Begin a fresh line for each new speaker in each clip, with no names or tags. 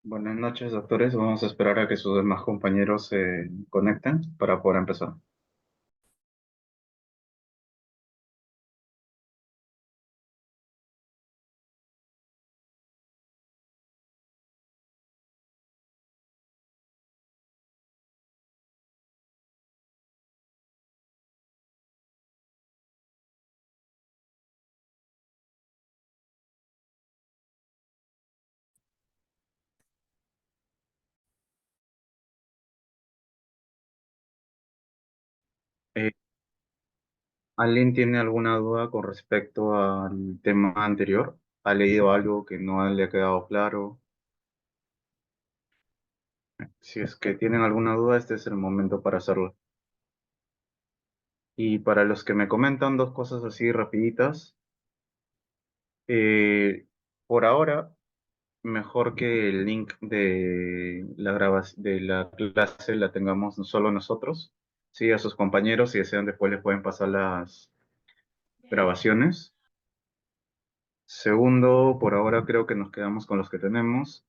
Buenas noches, doctores. Vamos a esperar a que sus demás compañeros se conecten para poder empezar. Eh, ¿Alguien tiene alguna duda con respecto al tema anterior? ¿Ha leído algo que no le ha quedado claro? Si es que tienen alguna duda, este es el momento para hacerlo. Y para los que me comentan dos cosas así rapiditas, eh, por ahora, mejor que el link de la de la clase la tengamos solo nosotros. Sí, a sus compañeros, si desean, después les pueden pasar las grabaciones. Segundo, por ahora creo que nos quedamos con los que tenemos.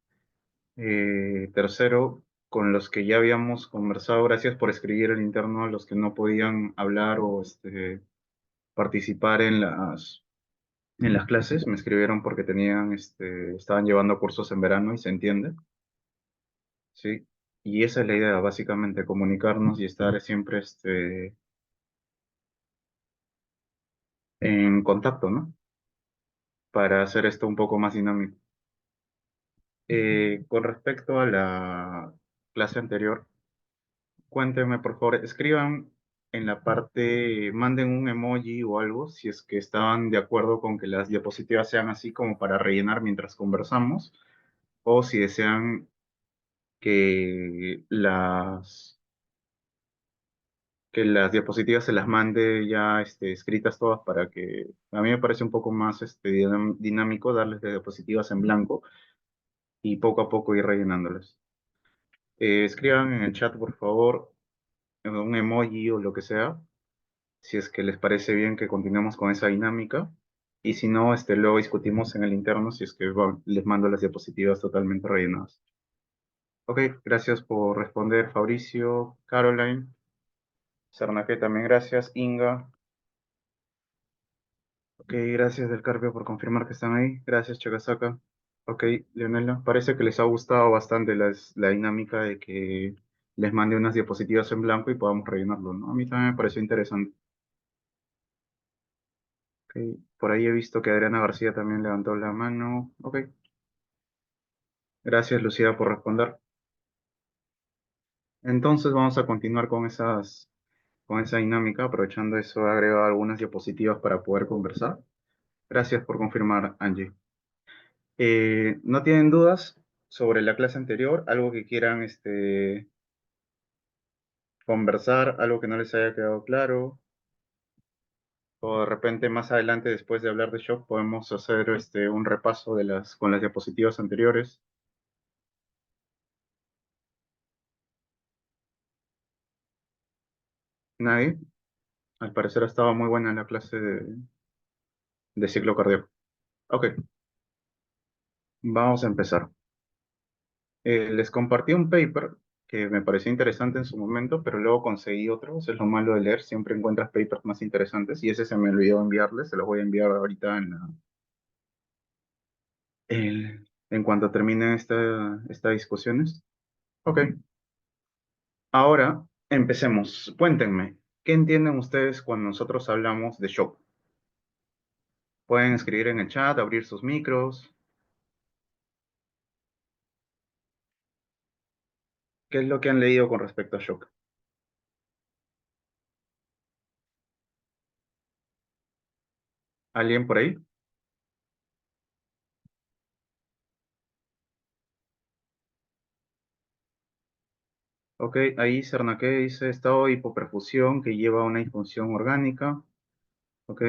Tercero, con los que ya habíamos conversado. Gracias por escribir el interno a los que no podían hablar o participar en las clases. Me escribieron porque estaban llevando cursos en verano y se entiende. Sí. Y esa es la idea, básicamente, comunicarnos y estar siempre en contacto, ¿no? Para hacer esto un poco más dinámico. Con respecto a la clase anterior, cuéntenme, por favor, escriban en la parte, manden un emoji o algo si es que estaban de acuerdo con que las diapositivas sean así como para rellenar mientras conversamos, o si desean que las diapositivas se las mande ya escritas todas para que a mí me parece un poco más dinámico darles de diapositivas en blanco y poco a poco ir rellenándolas. Escriban en el chat, por favor, un emoji o lo que sea, si es que les parece bien que continuemos con esa dinámica. Y si no, luego discutimos en el interno si es que les mando las diapositivas totalmente rellenadas. Ok, gracias por responder, Fabricio, Caroline, Sarnaque también gracias, Inga. Ok, gracias Del Carpio por confirmar que están ahí. Gracias, Chakasaka. Ok, Leonela, parece que les ha gustado bastante la dinámica de que les mande unas diapositivas en blanco y podamos rellenarlo, ¿no? A mí también me pareció interesante. Ok, por ahí he visto que Adriana García también levantó la mano. Ok, gracias Lucía por responder. Entonces vamos a continuar con esa dinámica. Aprovechando eso, he agregado algunas diapositivas para poder conversar. Gracias por confirmar, Angie. ¿No tienen dudas sobre la clase anterior? ¿Algo que quieran conversar? ¿Algo que no les haya quedado claro? O de repente más adelante, después de hablar de shock, podemos hacer un repaso con las diapositivas anteriores. ¿Nadie? Al parecer estaba muy buena la clase de ciclo cardíaco. Ok, vamos a empezar. Les compartí un paper que me pareció interesante en su momento, pero luego conseguí otro. Eso es lo malo de leer, siempre encuentras papers más interesantes y ese se me olvidó enviarles, se los voy a enviar ahorita en cuanto termine esta discusiones. Ok, ahora empecemos. Cuéntenme, ¿qué entienden ustedes cuando nosotros hablamos de shock? Pueden escribir en el chat, abrir sus micros. ¿Qué es lo que han leído con respecto a shock? ¿Alguien por ahí? Ok, ahí Cernaque dice estado de hipoperfusión que lleva a una disfunción orgánica. Ok,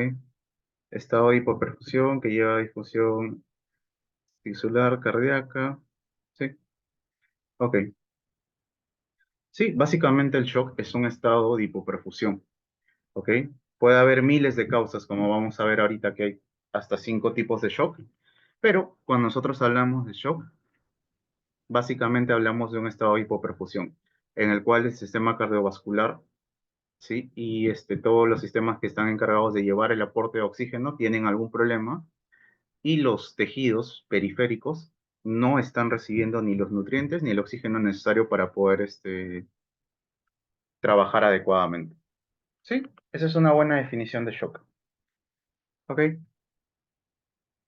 estado de hipoperfusión que lleva a disfunción tisular cardíaca. Sí, ok. Sí, básicamente el shock es un estado de hipoperfusión. Ok, puede haber miles de causas, como vamos a ver ahorita que hay hasta 5 tipos de shock. Pero cuando nosotros hablamos de shock, básicamente hablamos de un estado de hipoperfusión, en el cual el sistema cardiovascular, ¿sí? Y todos los sistemas que están encargados de llevar el aporte de oxígeno tienen algún problema y los tejidos periféricos no están recibiendo ni los nutrientes ni el oxígeno necesario para poder trabajar adecuadamente. Sí, esa es una buena definición de shock. Ok.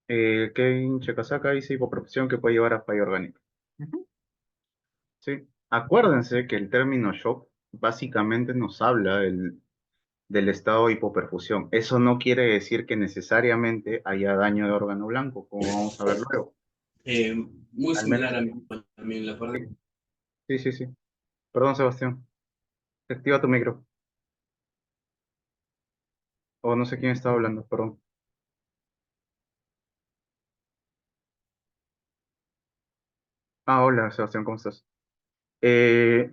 Kevin Chekasaka dice hipoperfusión que puede llevar a falla orgánica. Ujú. Sí. Acuérdense que el término shock básicamente nos habla del estado de hipoperfusión. Eso no quiere decir que necesariamente haya daño de órgano blanco, como vamos a ver luego.
Eh, Muy
Al
similar
menos.
a mí también, la verdad.
Sí, sí, sí. Perdón, Sebastián. Activa tu micro. O no sé quién está hablando, perdón. Ah, hola, Sebastián, ¿cómo estás? Eh,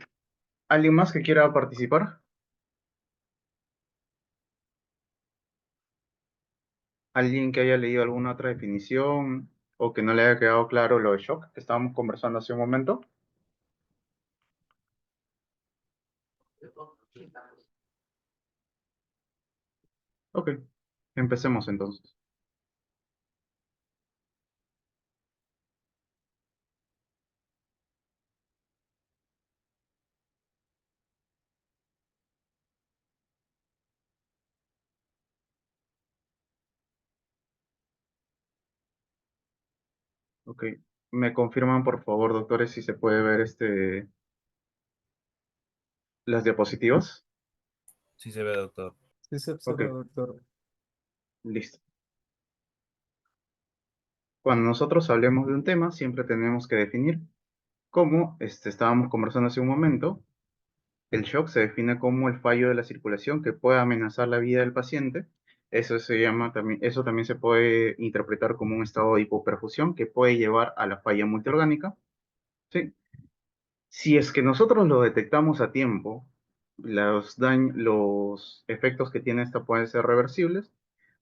¿Alguien más que quiera participar? ¿Alguien que haya leído alguna otra definición o que no le haya quedado claro lo de shock que estábamos conversando hace un momento? Ok, empecemos entonces. Ok, me confirman por favor, doctores, si se puede ver las diapositivas.
Sí se ve, doctor.
Sí se
Ok,
observa, doctor.
listo. Cuando nosotros hablemos de un tema, siempre tenemos que definir cómo estábamos conversando hace un momento. El shock se define como el fallo de la circulación que puede amenazar la vida del paciente. Eso se llama también, eso también se puede interpretar como un estado de hipoperfusión que puede llevar a la falla multiorgánica. ¿Sí? Si es que nosotros lo detectamos a tiempo, los efectos que tiene esta pueden ser reversibles.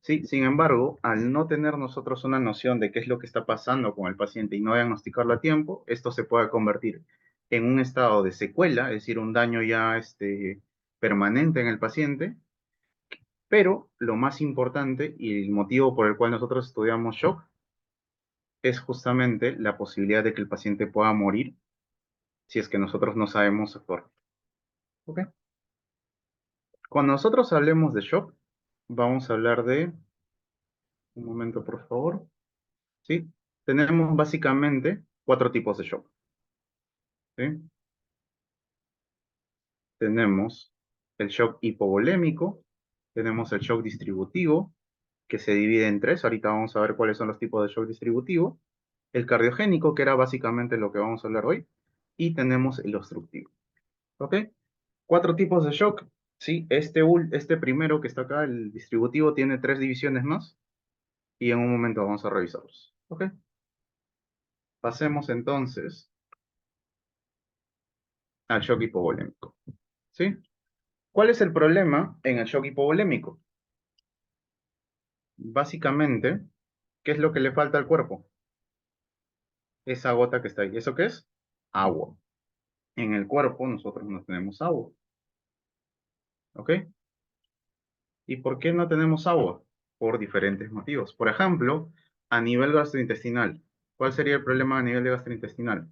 ¿Sí? Sin embargo, al no tener nosotros una noción de qué es lo que está pasando con el paciente y no diagnosticarlo a tiempo, esto se puede convertir en un estado de secuela, es decir, un daño ya permanente en el paciente. Pero lo más importante y el motivo por el cual nosotros estudiamos shock es justamente la posibilidad de que el paciente pueda morir si es que nosotros no sabemos actuar. ¿Ok? Cuando nosotros hablemos de shock, vamos a hablar de, un momento por favor, ¿sí? Tenemos básicamente cuatro tipos de shock, ¿sí? Tenemos el shock hipovolémico, tenemos el shock distributivo, que se divide en tres, ahorita vamos a ver cuáles son los tipos de shock distributivo, el cardiogénico, que era básicamente lo que vamos a hablar hoy, y tenemos el obstructivo, ¿ok? Cuatro tipos de shock, ¿sí? Este primero que está acá, el distributivo, tiene tres divisiones más, y en un momento vamos a revisarlos. ¿Ok? Pasemos entonces al shock hipovolémico. ¿Sí? ¿Cuál es el problema en el shock hipovolémico? Básicamente, ¿qué es lo que le falta al cuerpo? Esa gota que está ahí. ¿Eso qué es? Agua. En el cuerpo nosotros no tenemos agua. ¿Ok? ¿Y por qué no tenemos agua? Por diferentes motivos. Por ejemplo, a nivel gastrointestinal. ¿Cuál sería el problema a nivel de gastrointestinal?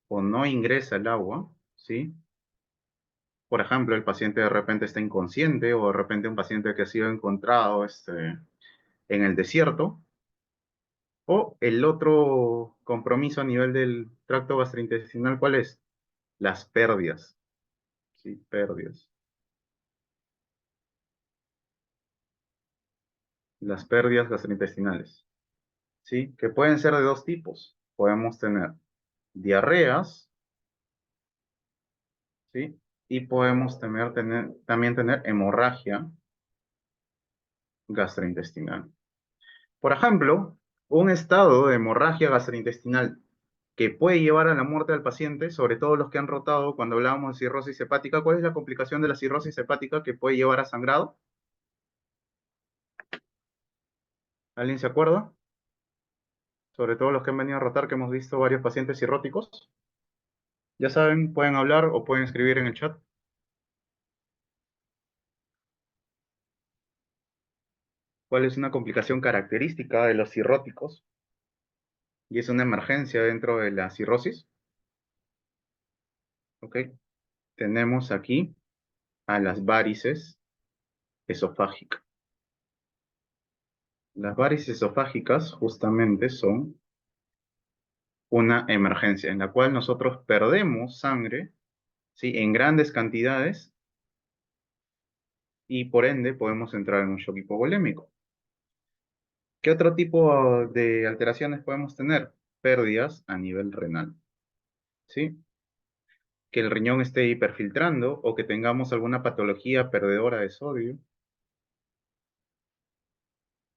O no ingresa el agua, ¿sí? Por ejemplo, el paciente de repente está inconsciente o de repente un paciente que ha sido encontrado en el desierto. O el otro compromiso a nivel del tracto gastrointestinal, ¿cuál es? Las pérdidas. Sí, pérdidas. Las pérdidas gastrointestinales. ¿Sí? Que pueden ser de dos tipos. Podemos tener diarreas, ¿sí? Y podemos también tener hemorragia gastrointestinal. Por ejemplo, un estado de hemorragia gastrointestinal que puede llevar a la muerte del paciente, sobre todo los que han rotado cuando hablábamos de cirrosis hepática. ¿Cuál es la complicación de la cirrosis hepática que puede llevar a sangrado? ¿Alguien se acuerda? Sobre todo los que han venido a rotar, que hemos visto varios pacientes cirróticos. Ya saben, pueden hablar o pueden escribir en el chat. ¿Cuál es una complicación característica de los cirróticos? Y es una emergencia dentro de la cirrosis. ¿Ok? Tenemos aquí a las varices esofágicas. Las varices esofágicas justamente son una emergencia en la cual nosotros perdemos sangre, ¿sí? En grandes cantidades y por ende podemos entrar en un shock hipovolémico. ¿Qué otro tipo de alteraciones podemos tener? Pérdidas a nivel renal, ¿sí? Que el riñón esté hiperfiltrando o que tengamos alguna patología perdedora de sodio.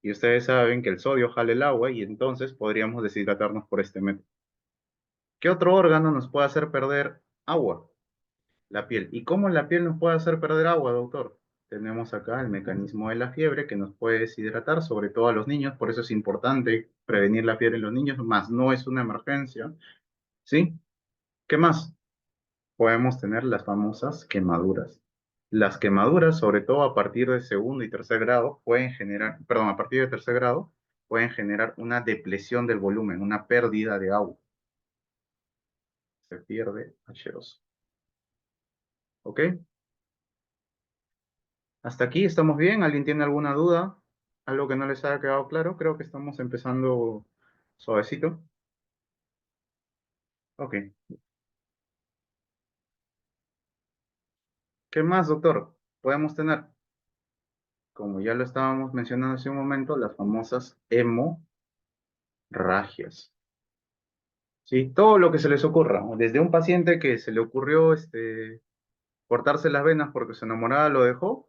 Y ustedes saben que el sodio jala el agua y entonces podríamos deshidratarnos por este método. ¿Qué otro órgano nos puede hacer perder agua? La piel. ¿Y cómo la piel nos puede hacer perder agua, doctor? Tenemos acá el mecanismo de la fiebre que nos puede deshidratar, sobre todo a los niños, por eso es importante prevenir la fiebre en los niños, más no es una emergencia, ¿sí? ¿Qué más? Podemos tener las famosas quemaduras. Las quemaduras, sobre todo a partir de segundo y tercer grado, pueden generar, perdón, a partir de tercer grado, pueden generar una depresión del volumen, una pérdida de agua. Se pierde H2. ¿Ok? Hasta aquí, ¿estamos bien? ¿Alguien tiene alguna duda? ¿Algo que no les haya quedado claro? Creo que estamos empezando suavecito. Ok. ¿Qué más, doctor? Podemos tener, como ya lo estábamos mencionando hace un momento, las famosas hemorragias. ¿Sí? Todo lo que se les ocurra. Desde un paciente que se le ocurrió cortarse las venas porque su enamorada lo dejó,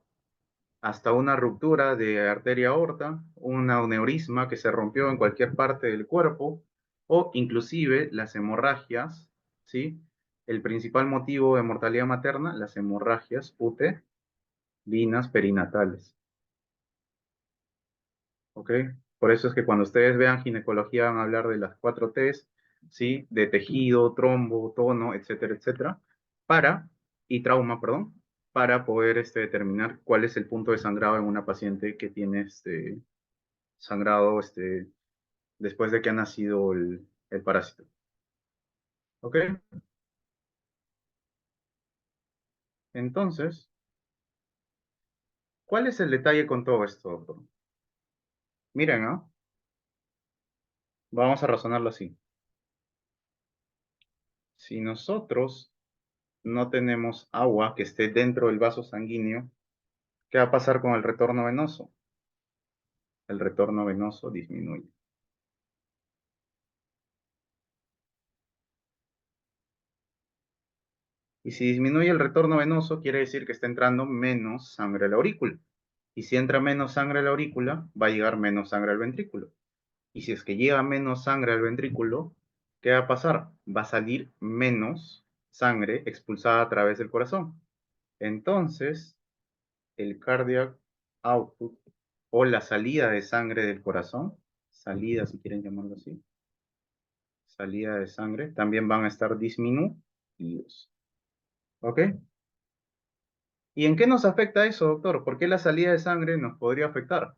hasta una ruptura de arteria aorta, un aneurisma que se rompió en cualquier parte del cuerpo, o inclusive las hemorragias, ¿sí? El principal motivo de mortalidad materna, las hemorragias uterinas perinatales, ¿ok? Por eso es que cuando ustedes vean ginecología van a hablar de las 4 Ts, ¿sí? De tejido, trombo, tono, etcétera, etcétera, y trauma, perdón, para poder determinar cuál es el punto de sangrado en una paciente que tiene sangrado después de que ha nacido el parásito. ¿Ok? Entonces, ¿cuál es el detalle con todo esto, doctor? Miren, ¿no? Vamos a razonarlo así. Si nosotros no tenemos agua que esté dentro del vaso sanguíneo, ¿qué va a pasar con el retorno venoso? El retorno venoso disminuye. Y si disminuye el retorno venoso, quiere decir que está entrando menos sangre a la aurícula. Y si entra menos sangre a la aurícula, va a llegar menos sangre al ventrículo. Y si es que llega menos sangre al ventrículo, ¿qué va a pasar? Va a salir menos sangre expulsada a través del corazón. Entonces, el cardiac output o la salida de sangre del corazón, salida si quieren llamarlo así, salida de sangre, también van a estar disminuidos. ¿Ok? ¿Y en qué nos afecta eso, doctor? ¿Por qué la salida de sangre nos podría afectar?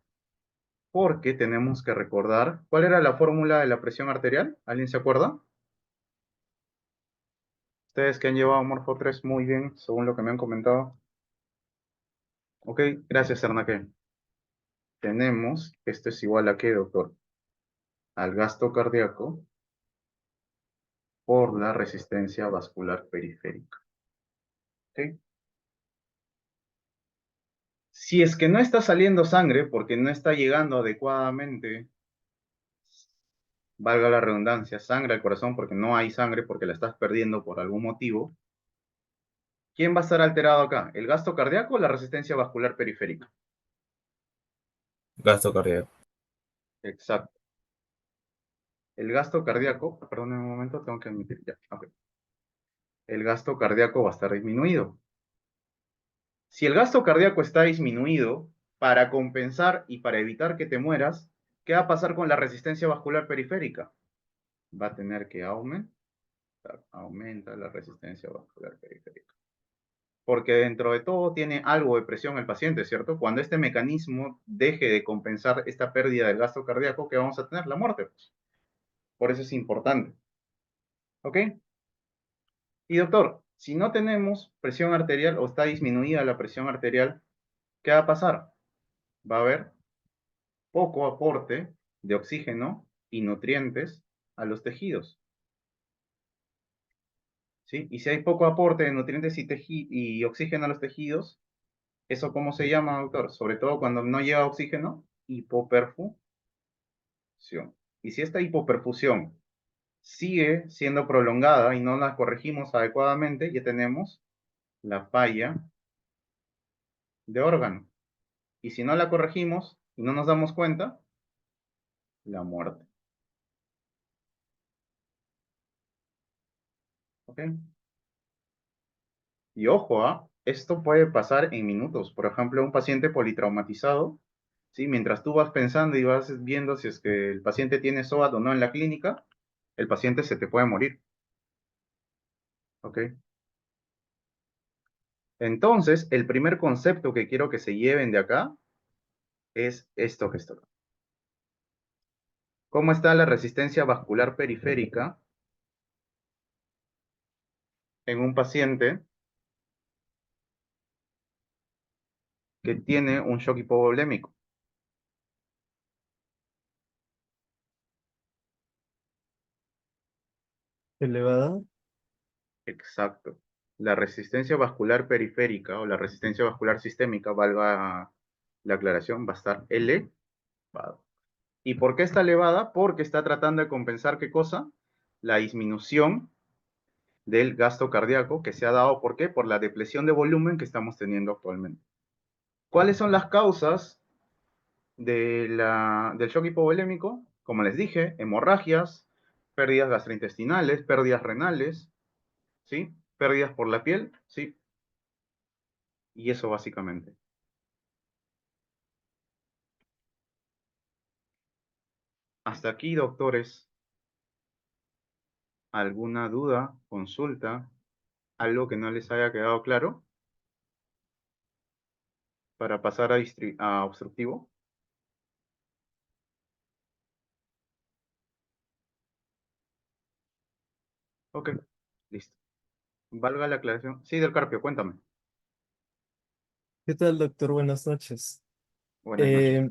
Porque tenemos que recordar, ¿cuál era la fórmula de la presión arterial? ¿Alguien se acuerda? Ustedes que han llevado Morfo 3 muy bien, según lo que me han comentado. Ok, gracias, Ernaque. Tenemos, esto es igual a qué, doctor, al gasto cardíaco por la resistencia vascular periférica. ¿Ok? Si es que no está saliendo sangre porque no está llegando adecuadamente, valga la redundancia, sangre al corazón porque no hay sangre porque la estás perdiendo por algún motivo, ¿quién va a estar alterado acá? ¿El gasto cardíaco o la resistencia vascular periférica?
Gasto cardíaco.
Exacto. El gasto cardíaco, perdón un momento, tengo que admitir ya. Ok. El gasto cardíaco va a estar disminuido. Si el gasto cardíaco está disminuido, para compensar y para evitar que te mueras, ¿qué va a pasar con la resistencia vascular periférica? Va a tener que aumentar. Aumenta la resistencia vascular periférica. Porque dentro de todo tiene algo de presión el paciente, ¿cierto? Cuando este mecanismo deje de compensar esta pérdida del gasto cardíaco, ¿qué vamos a tener? La muerte, pues. Por eso es importante. ¿Ok? Y doctor, si no tenemos presión arterial o está disminuida la presión arterial, ¿qué va a pasar? Va a haber poco aporte de oxígeno y nutrientes a los tejidos. ¿Sí? Y si hay poco aporte de nutrientes y oxígeno a los tejidos, ¿eso cómo se llama, doctor? Sobre todo cuando no llega oxígeno, hipoperfusión. Y si esta hipoperfusión sigue siendo prolongada y no la corregimos adecuadamente, ya tenemos la falla de órgano. Y si no la corregimos y no nos damos cuenta, la muerte. ¿Ok? Y ojo, esto puede pasar en minutos. Por ejemplo, un paciente politraumatizado, ¿sí? Mientras tú vas pensando y vas viendo si es que el paciente tiene SOAT o no en la clínica, el paciente se te puede morir. ¿Ok? Entonces, el primer concepto que quiero que se lleven de acá es esto que está acá. ¿Cómo está la resistencia vascular periférica en un paciente que tiene un shock hipovolémico?
Elevada.
Exacto. La resistencia vascular periférica o la resistencia vascular sistémica, valga la aclaración, va a estar elevada. ¿Y por qué está elevada? Porque está tratando de compensar, ¿qué cosa? La disminución del gasto cardíaco que se ha dado, ¿por qué? Por la depresión de volumen que estamos teniendo actualmente. ¿Cuáles son las causas del shock hipovolémico? Como les dije, hemorragias, pérdidas gastrointestinales, pérdidas renales, ¿sí? Pérdidas por la piel, ¿sí? Y eso básicamente. Hasta aquí, doctores. ¿Alguna duda, consulta, algo que no les haya quedado claro para pasar a obstructivo? Ok, listo. Valga la aclaración. Sí, del Carpio, cuéntame.
¿Qué tal, doctor? Buenas noches.
Buenas noches.
Eh,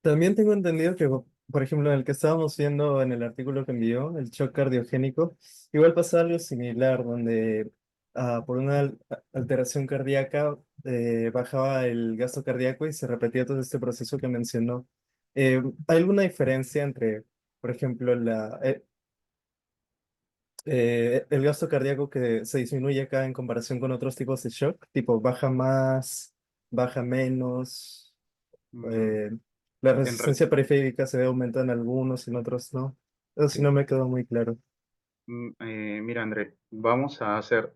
También tengo entendido que, por ejemplo, en el que estábamos viendo en el artículo que envió, el shock cardiogénico, igual pasa algo similar, donde por una alteración cardíaca bajaba el gasto cardíaco y se repetía todo este proceso que mencionó. ¿Hay alguna diferencia entre, por ejemplo, el gasto cardíaco que se disminuye acá en comparación con otros tipos de shock? Tipo, baja más, baja menos.
Mm,
Eh, la
en re-
resistencia periférica se ve aumentada en algunos y en otros no. Eso sí
sí.
no me quedó muy claro.
Mira, André, vamos a hacer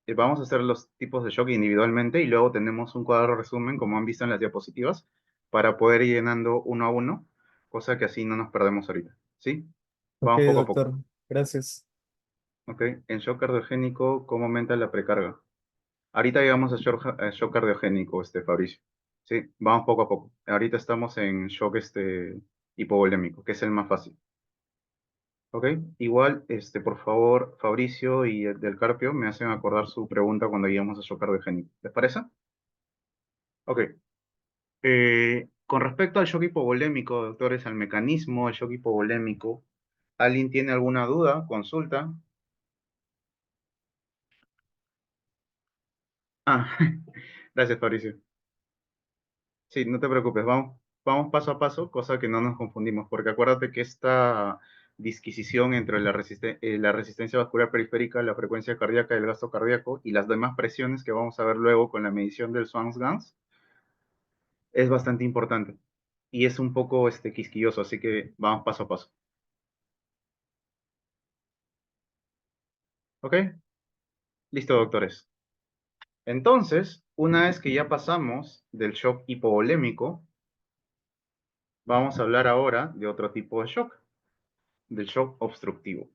los tipos de shock individualmente y luego tenemos un cuadro resumen, como han visto en las diapositivas, para poder ir llenando uno a uno, cosa que así no nos perdemos ahorita. ¿Sí?
Ok,
Vamos poco a poco.
doctor. Gracias.
¿Ok? En shock cardiogénico, ¿cómo aumenta la precarga? Ahorita llegamos a shock cardiogénico, Fabricio. Sí, vamos poco a poco. Ahorita estamos en shock hipovolémico, que es el más fácil. ¿Ok? Igual, por favor, Fabricio y el del Carpio me hacen acordar su pregunta cuando lleguemos a shock cardiogénico. ¿Les parece? Ok. Con respecto al shock hipovolémico, doctores, al mecanismo del shock hipovolémico, ¿alguien tiene alguna duda? Consulta. Ah, gracias, Fabricio. Sí, no te preocupes, vamos paso a paso, cosa que no nos confundimos, porque acuérdate que esta disquisición entre la resistencia vascular periférica, la frecuencia cardíaca y el gasto cardíaco y las demás presiones que vamos a ver luego con la medición del Swan's-Ganz es bastante importante y es un poco quisquilloso, así que vamos paso a paso. ¿Ok? Listo, doctores. Entonces, una vez que ya pasamos del shock hipovolémico, vamos a hablar ahora de otro tipo de shock, del shock obstructivo.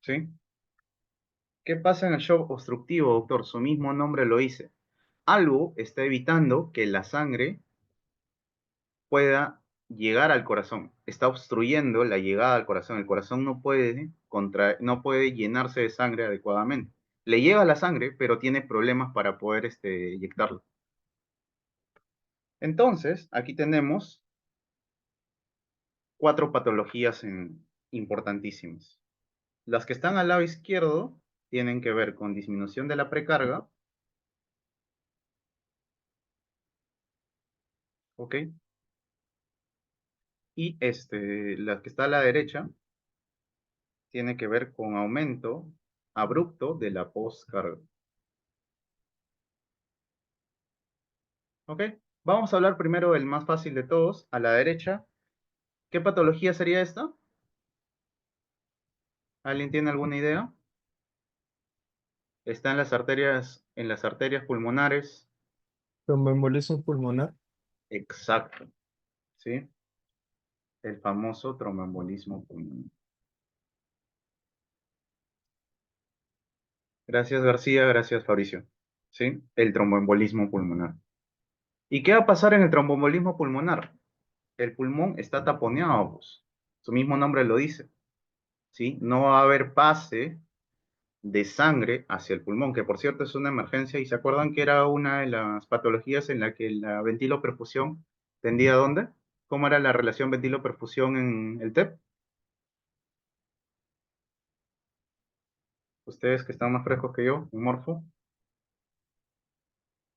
¿Sí? ¿Qué pasa en el shock obstructivo, doctor? Su mismo nombre lo dice. Algo está evitando que la sangre pueda llegar al corazón. Está obstruyendo la llegada al corazón. El corazón no puede llenarse de sangre adecuadamente. Le llega la sangre, pero tiene problemas para poder inyectarlo. Entonces, aquí tenemos 4 patologías importantísimas. Las que están al lado izquierdo tienen que ver con disminución de la precarga, ¿ok? Y la que está a la derecha tiene que ver con aumento abrupto de la postcarga. ¿Ok? Vamos a hablar primero del más fácil de todos, a la derecha. ¿Qué patología sería esta? ¿Alguien tiene alguna idea? Está en las arterias pulmonares.
Tromboembolismo pulmonar.
Exacto, ¿sí? El famoso tromboembolismo pulmonar. Gracias, García, gracias, Fabricio. ¿Sí? El tromboembolismo pulmonar. ¿Y qué va a pasar en el tromboembolismo pulmonar? El pulmón está taponeado, pues. Su mismo nombre lo dice, ¿sí? No va a haber pase de sangre hacia el pulmón, que por cierto es una emergencia, y se acuerdan que era una de las patologías en la que la ventiloperfusión tendía a dónde? ¿Cómo era la relación ventiloperfusión en el TEP? Ustedes que están más frescos que yo, un morfo.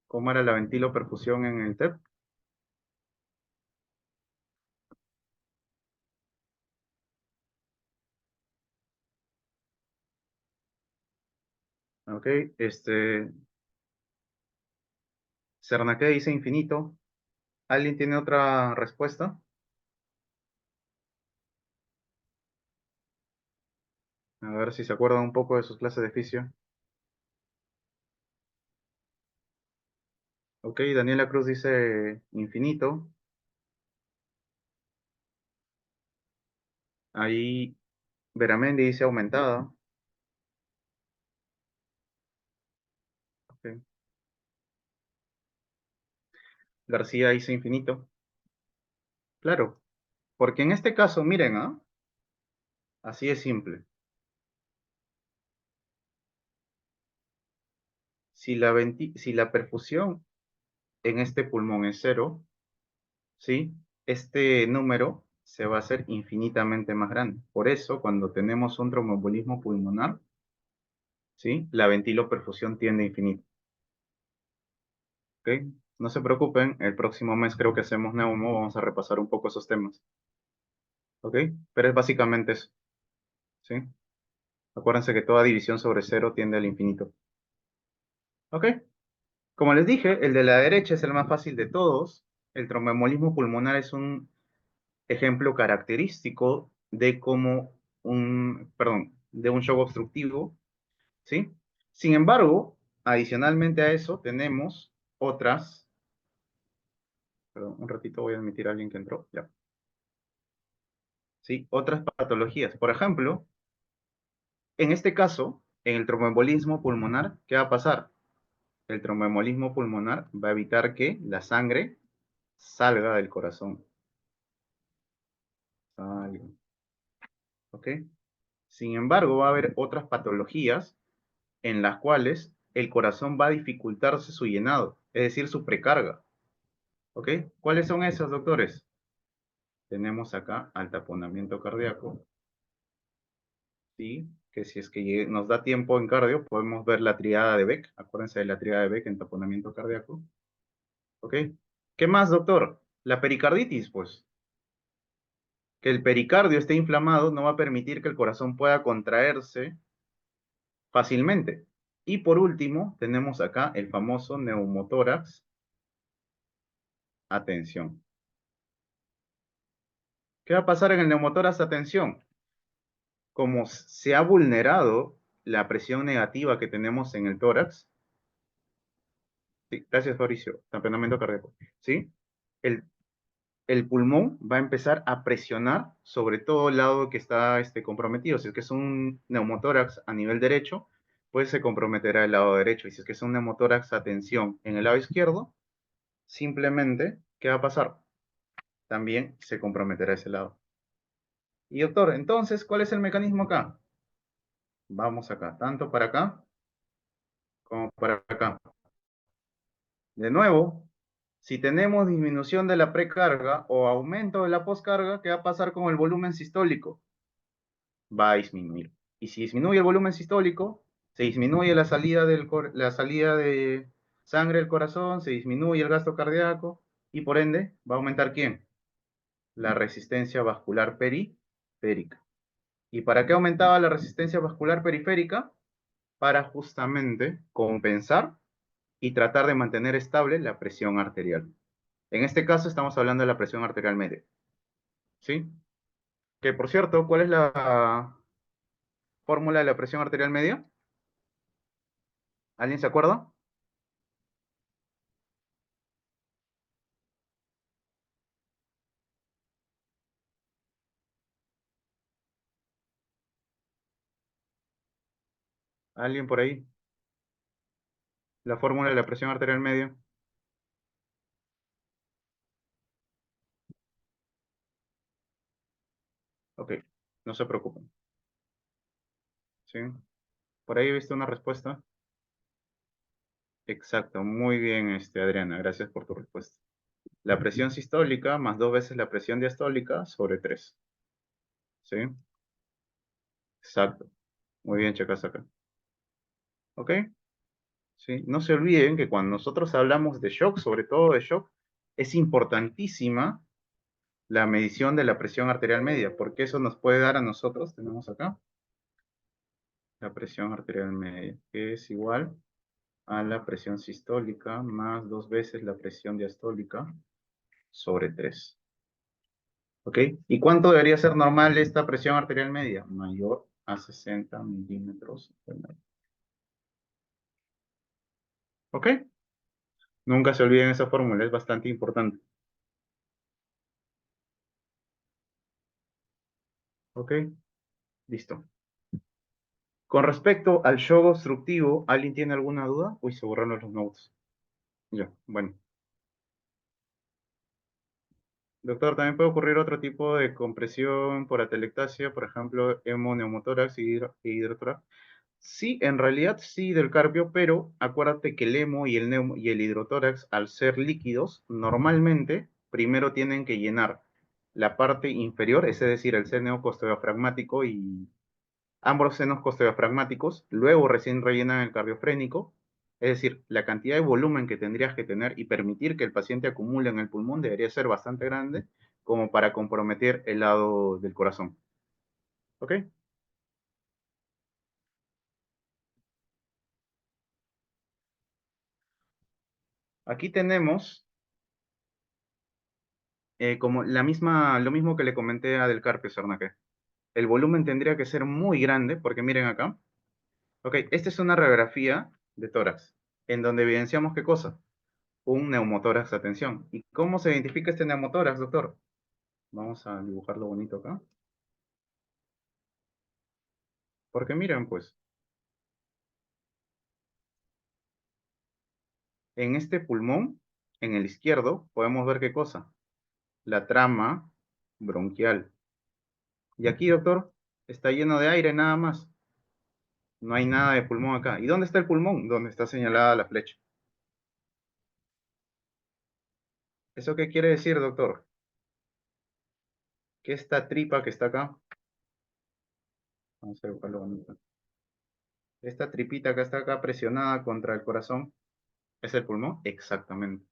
¿Cómo era la ventiloperfusión en el TEP? Ok, Cernaqué dice infinito. ¿Alguien tiene otra respuesta? A ver si se acuerdan un poco de sus clases de fisio. Ok, Daniela Cruz dice infinito. Ahí Veramendi dice aumentada. Ok. García dice infinito. Claro, porque en este caso, miren, ¿ah? Así es simple. Si la perfusión en este pulmón es 0, ¿sí? Este número se va a hacer infinitamente más grande. Por eso, cuando tenemos un tromboembolismo pulmonar, ¿sí? La ventiloperfusión tiende a infinito. ¿Ok? No se preocupen, el próximo mes creo que hacemos neumo, vamos a repasar un poco esos temas. ¿Ok? Pero es básicamente eso, ¿sí? Acuérdense que toda división sobre 0 tiende al infinito. ¿Ok? Como les dije, el de la derecha es el más fácil de todos. El tromboembolismo pulmonar es un ejemplo característico de de un shock obstructivo, ¿sí? Sin embargo, adicionalmente a eso, tenemos otras, perdón, un ratito voy a admitir a alguien que entró, ya, ¿sí? Otras patologías. Por ejemplo, en este caso, en el tromboembolismo pulmonar, ¿qué va a pasar? El tromboembolismo pulmonar va a evitar que la sangre salga del corazón. Salga. ¿Ok? Sin embargo, va a haber otras patologías en las cuales el corazón va a dificultarse su llenado, es decir, su precarga. ¿Ok? ¿Cuáles son esas, doctores? Tenemos acá al taponamiento cardíaco, ¿sí? Que si es que nos da tiempo en cardio, podemos ver la triada de Beck. Acuérdense de la triada de Beck en taponamiento cardíaco. ¿Ok? ¿Qué más, doctor? La pericarditis, pues. Que el pericardio esté inflamado no va a permitir que el corazón pueda contraerse fácilmente. Y por último, tenemos acá el famoso neumotórax. Atención. ¿Qué va a pasar en el neumotórax? Atención. Como se ha vulnerado la presión negativa que tenemos en el tórax, sí, gracias Fabricio, tamponamiento cardíaco, ¿sí? El, el pulmón va a empezar a presionar sobre todo el lado que está comprometido. Si es que es un neumotórax a nivel derecho, pues se comprometerá el lado derecho. Y si es que es un neumotórax a tensión en el lado izquierdo, simplemente, ¿qué va a pasar? También se comprometerá ese lado. Y doctor, entonces, ¿cuál es el mecanismo acá? Vamos acá, tanto para acá como para acá. De nuevo, si tenemos disminución de la precarga o aumento de la poscarga, ¿qué va a pasar con el volumen sistólico? Va a disminuir. Y si disminuye el volumen sistólico, se disminuye la salida de sangre del corazón, se disminuye el gasto cardíaco y por ende va a aumentar ¿quién? La resistencia vascular periférica. ¿Y para qué aumentaba la resistencia vascular periférica? Para justamente compensar y tratar de mantener estable la presión arterial. En este caso estamos hablando de la presión arterial media. ¿Sí? Que por cierto, ¿cuál es la fórmula de la presión arterial media? ¿Alguien se acuerda? ¿Alguien por ahí? La fórmula de la presión arterial media. Ok, no se preocupen. ¿Sí? Por ahí he visto una respuesta. Exacto, muy bien, Adriana, gracias por tu respuesta. La presión sistólica más 2 veces la presión diastólica sobre 3. ¿Sí? Exacto. Muy bien, checas acá. ¿Ok? ¿Sí? No se olviden que cuando nosotros hablamos de shock, sobre todo de shock, es importantísima la medición de la presión arterial media, porque eso nos puede dar a nosotros, tenemos acá, la presión arterial media, que es igual a la presión sistólica más 2 veces la presión diastólica sobre 3. ¿Ok? ¿Y cuánto debería ser normal esta presión arterial media? Mayor a 60 milímetros. ¿Ok? Nunca se olviden esa fórmula, es bastante importante. ¿Ok? Listo. Con respecto al shock obstructivo, ¿alguien tiene alguna duda? Uy, se borraron los notes. Ya, bueno. Doctor, también puede ocurrir otro tipo de compresión por atelectasia, por ejemplo, hemoneumotórax y hidrotórax. Sí, en realidad sí del carpio, pero acuérdate que el hemo y el hidrotórax, al ser líquidos, normalmente primero tienen que llenar la parte inferior, es decir, el seno costodiafragmático y ambos senos costodiafragmáticos, luego recién rellenan el cardiofrénico, es decir, la cantidad de volumen que tendrías que tener y permitir que el paciente acumule en el pulmón debería ser bastante grande como para comprometer el lado del corazón. ¿Ok? Aquí tenemos como lo mismo que le comenté a Del Carpio Sarnaque. El volumen tendría que ser muy grande, porque miren acá. Ok, esta es una radiografía de tórax, en donde evidenciamos ¿qué cosa? Un neumotórax, atención. ¿Y cómo se identifica este neumotórax, doctor? Vamos a dibujarlo bonito acá. Porque miren, pues, en este pulmón, en el izquierdo, podemos ver ¿qué cosa? La trama bronquial. Y aquí, doctor, está lleno de aire nada más. No hay nada de pulmón acá. ¿Y dónde está el pulmón? Donde está señalada la flecha. ¿Eso qué quiere decir, doctor? Que esta tripa que está acá, vamos a dibujarlo bonito. Esta tripita que está acá presionada contra el corazón, ¿es el pulmón? Exactamente.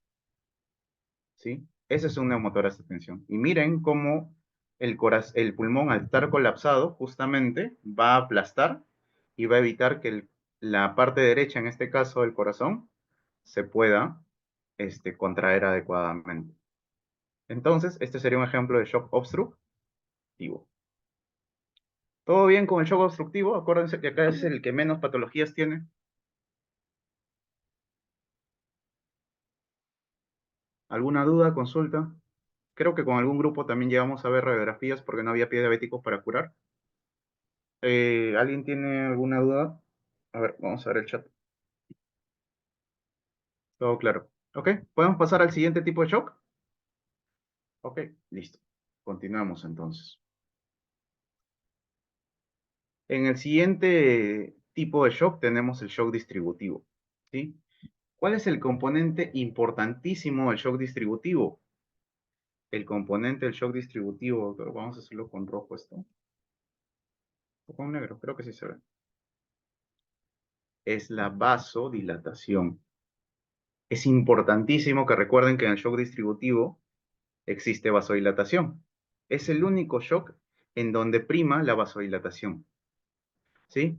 ¿Sí? Ese es un neumotórax de tensión. Y miren cómo el pulmón, al estar colapsado, justamente va a aplastar y va a evitar que la parte derecha, en este caso el corazón, se pueda contraer adecuadamente. Entonces, este sería un ejemplo de shock obstructivo. ¿Todo bien con el shock obstructivo? Acuérdense que acá es el que menos patologías tiene. ¿Alguna duda, consulta? Creo que con algún grupo también llegamos a ver radiografías porque no había pie diabéticos para curar. ¿Alguien tiene alguna duda? A ver, vamos a ver el chat. Todo claro. Ok, ¿podemos pasar al siguiente tipo de shock? Ok, listo. Continuamos entonces. En el siguiente tipo de shock tenemos el shock distributivo, ¿sí? ¿Cuál es el componente importantísimo del shock distributivo? El componente del shock distributivo, vamos a hacerlo con rojo esto, o con negro, creo que sí se ve. Es la vasodilatación. Es importantísimo que recuerden que en el shock distributivo existe vasodilatación. Es el único shock en donde prima la vasodilatación, ¿sí?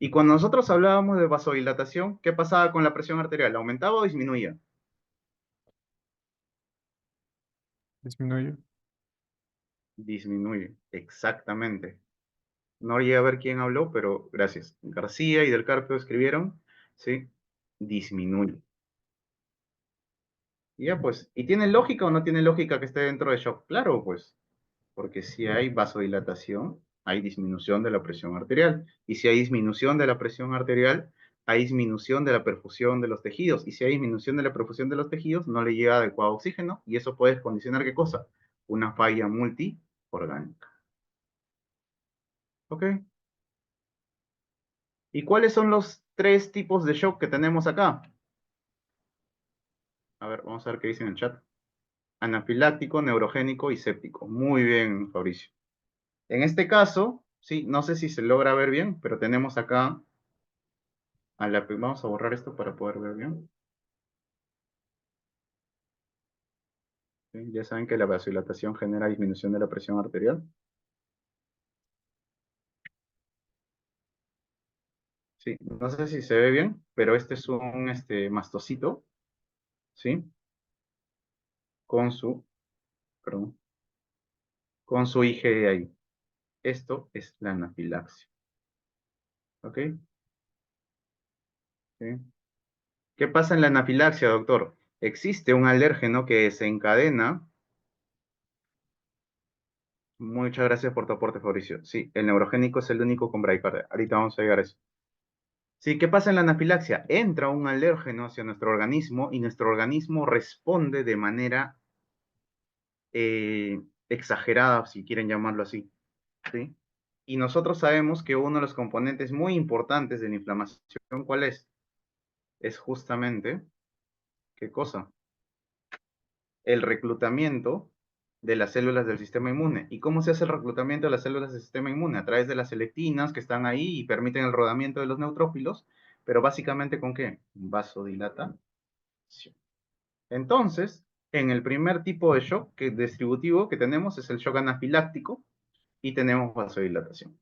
Y cuando nosotros hablábamos de vasodilatación, ¿qué pasaba con la presión arterial? ¿Aumentaba o disminuía?
Disminuye.
Disminuye, exactamente. No llegué a ver quién habló, pero gracias. García y Del Carpio escribieron, ¿sí? Disminuye. Y ya pues, ¿y tiene lógica o no tiene lógica que esté dentro de shock? Claro, pues, porque si hay vasodilatación, hay disminución de la presión arterial. Y si hay disminución de la presión arterial, hay disminución de la perfusión de los tejidos. Y si hay disminución de la perfusión de los tejidos, no le llega adecuado oxígeno. Y eso puede condicionar ¿qué cosa? Una falla multiorgánica. ¿Ok? ¿Y cuáles son los tres tipos de shock que tenemos acá? A ver, vamos a ver qué dice en el chat. Anafiláctico, neurogénico y séptico. Muy bien, Fabricio. En este caso, sí, no sé si se logra ver bien, pero tenemos acá vamos a borrar esto para poder ver bien. ¿Sí? Ya saben que la vasodilatación genera disminución de la presión arterial. Sí, no sé si se ve bien, pero este es un mastocito, ¿sí? Con su, perdón, con su IgE ahí. Esto es la anafilaxia. ¿Ok? ¿Sí? ¿Qué pasa en la anafilaxia, doctor? Existe un alérgeno que desencadena. Muchas gracias por tu aporte, Fabricio. Sí, el neurogénico es el único con bradicardia. Ahorita vamos a llegar a eso. Sí, ¿qué pasa en la anafilaxia? Entra un alérgeno hacia nuestro organismo y nuestro organismo responde de manera exagerada, si quieren llamarlo así. ¿Sí? Y nosotros sabemos que uno de los componentes muy importantes de la inflamación, ¿cuál es? Es justamente, ¿qué cosa? El reclutamiento de las células del sistema inmune. ¿Y cómo se hace el reclutamiento de las células del sistema inmune? A través de las selectinas que están ahí y permiten el rodamiento de los neutrófilos, pero básicamente ¿con qué? Vasodilatación. Entonces, en el primer tipo de shock distributivo que tenemos es el shock anafiláctico y tenemos vasodilatación.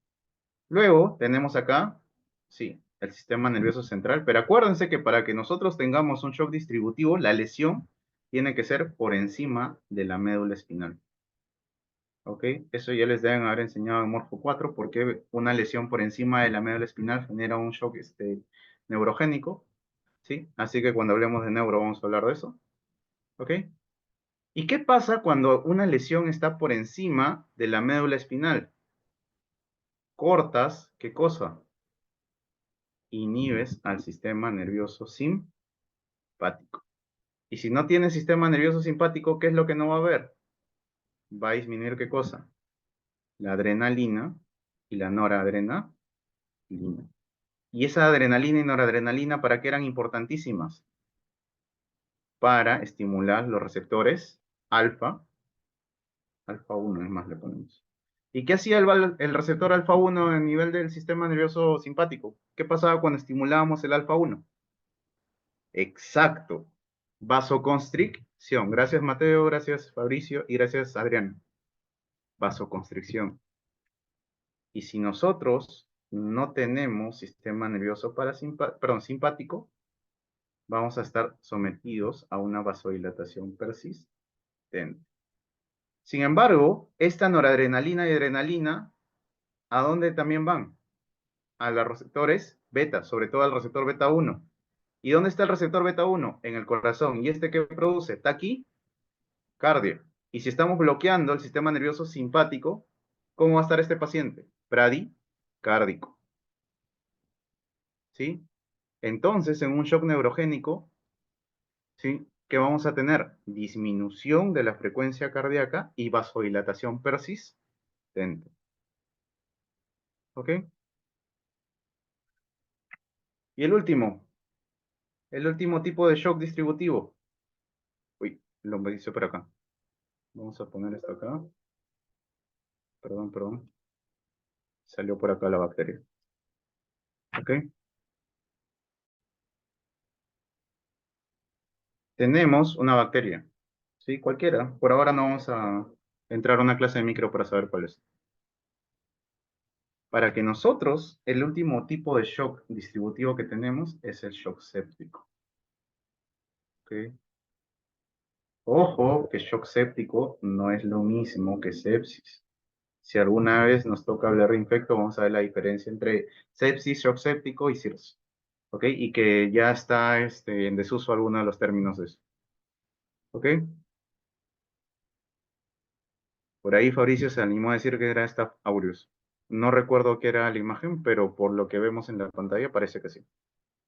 Luego tenemos acá, sí, el sistema nervioso central, pero acuérdense que para que nosotros tengamos un shock distributivo, la lesión tiene que ser por encima de la médula espinal. ¿Ok? Eso ya les deben haber enseñado en Morfo 4, porque una lesión por encima de la médula espinal genera un shock neurogénico, ¿sí? Así que cuando hablemos de neuro vamos a hablar de eso. ¿Ok? ¿Y qué pasa cuando una lesión está por encima de la médula espinal? Cortas, ¿qué cosa? Inhibes al sistema nervioso simpático. Y si no tiene sistema nervioso simpático, ¿qué es lo que no va a haber? Va a disminuir ¿qué cosa? La adrenalina y la noradrenalina. Y esa adrenalina y noradrenalina, ¿para qué eran importantísimas? Para estimular los receptores alfa 1 es más le ponemos. ¿Y qué hacía el receptor alfa 1 a nivel del sistema nervioso simpático? ¿Qué pasaba cuando estimulábamos el alfa 1? Exacto. Vasoconstricción. Gracias Mateo, gracias Fabricio y gracias Adrián. Vasoconstricción. Y si nosotros no tenemos sistema nervioso simpático, vamos a estar sometidos a una vasodilatación persistente. Sin embargo, esta noradrenalina y adrenalina, ¿a dónde también van? A los receptores beta, sobre todo al receptor beta 1. ¿Y dónde está el receptor beta 1? En el corazón. ¿Y este qué produce? Taquicardia. Y si estamos bloqueando el sistema nervioso simpático, ¿cómo va a estar este paciente? Bradicárdico. ¿sí? Entonces, en un shock neurogénico, ¿sí? ¿Qué vamos a tener? Disminución de la frecuencia cardíaca y vasodilatación persistente. ¿Ok? Y el último tipo de shock distributivo. Uy, lo me hice por acá. Vamos a poner esto acá. Perdón. Salió por acá la bacteria. ¿Ok? Tenemos una bacteria. ¿Sí? Cualquiera. Por ahora no vamos a entrar a una clase de micro para saber cuál es. Para que nosotros, el último tipo de shock distributivo que tenemos es el shock séptico. ¿Ok? Ojo, que shock séptico no es lo mismo que sepsis. Si alguna vez nos toca hablar de infecto, vamos a ver la diferencia entre sepsis, shock séptico y cirrosis. ¿Ok? Y que ya está en desuso alguno de los términos de eso. ¿Ok? Por ahí Fabricio se animó a decir que era Staph aureus. No recuerdo qué era la imagen, pero por lo que vemos en la pantalla parece que sí.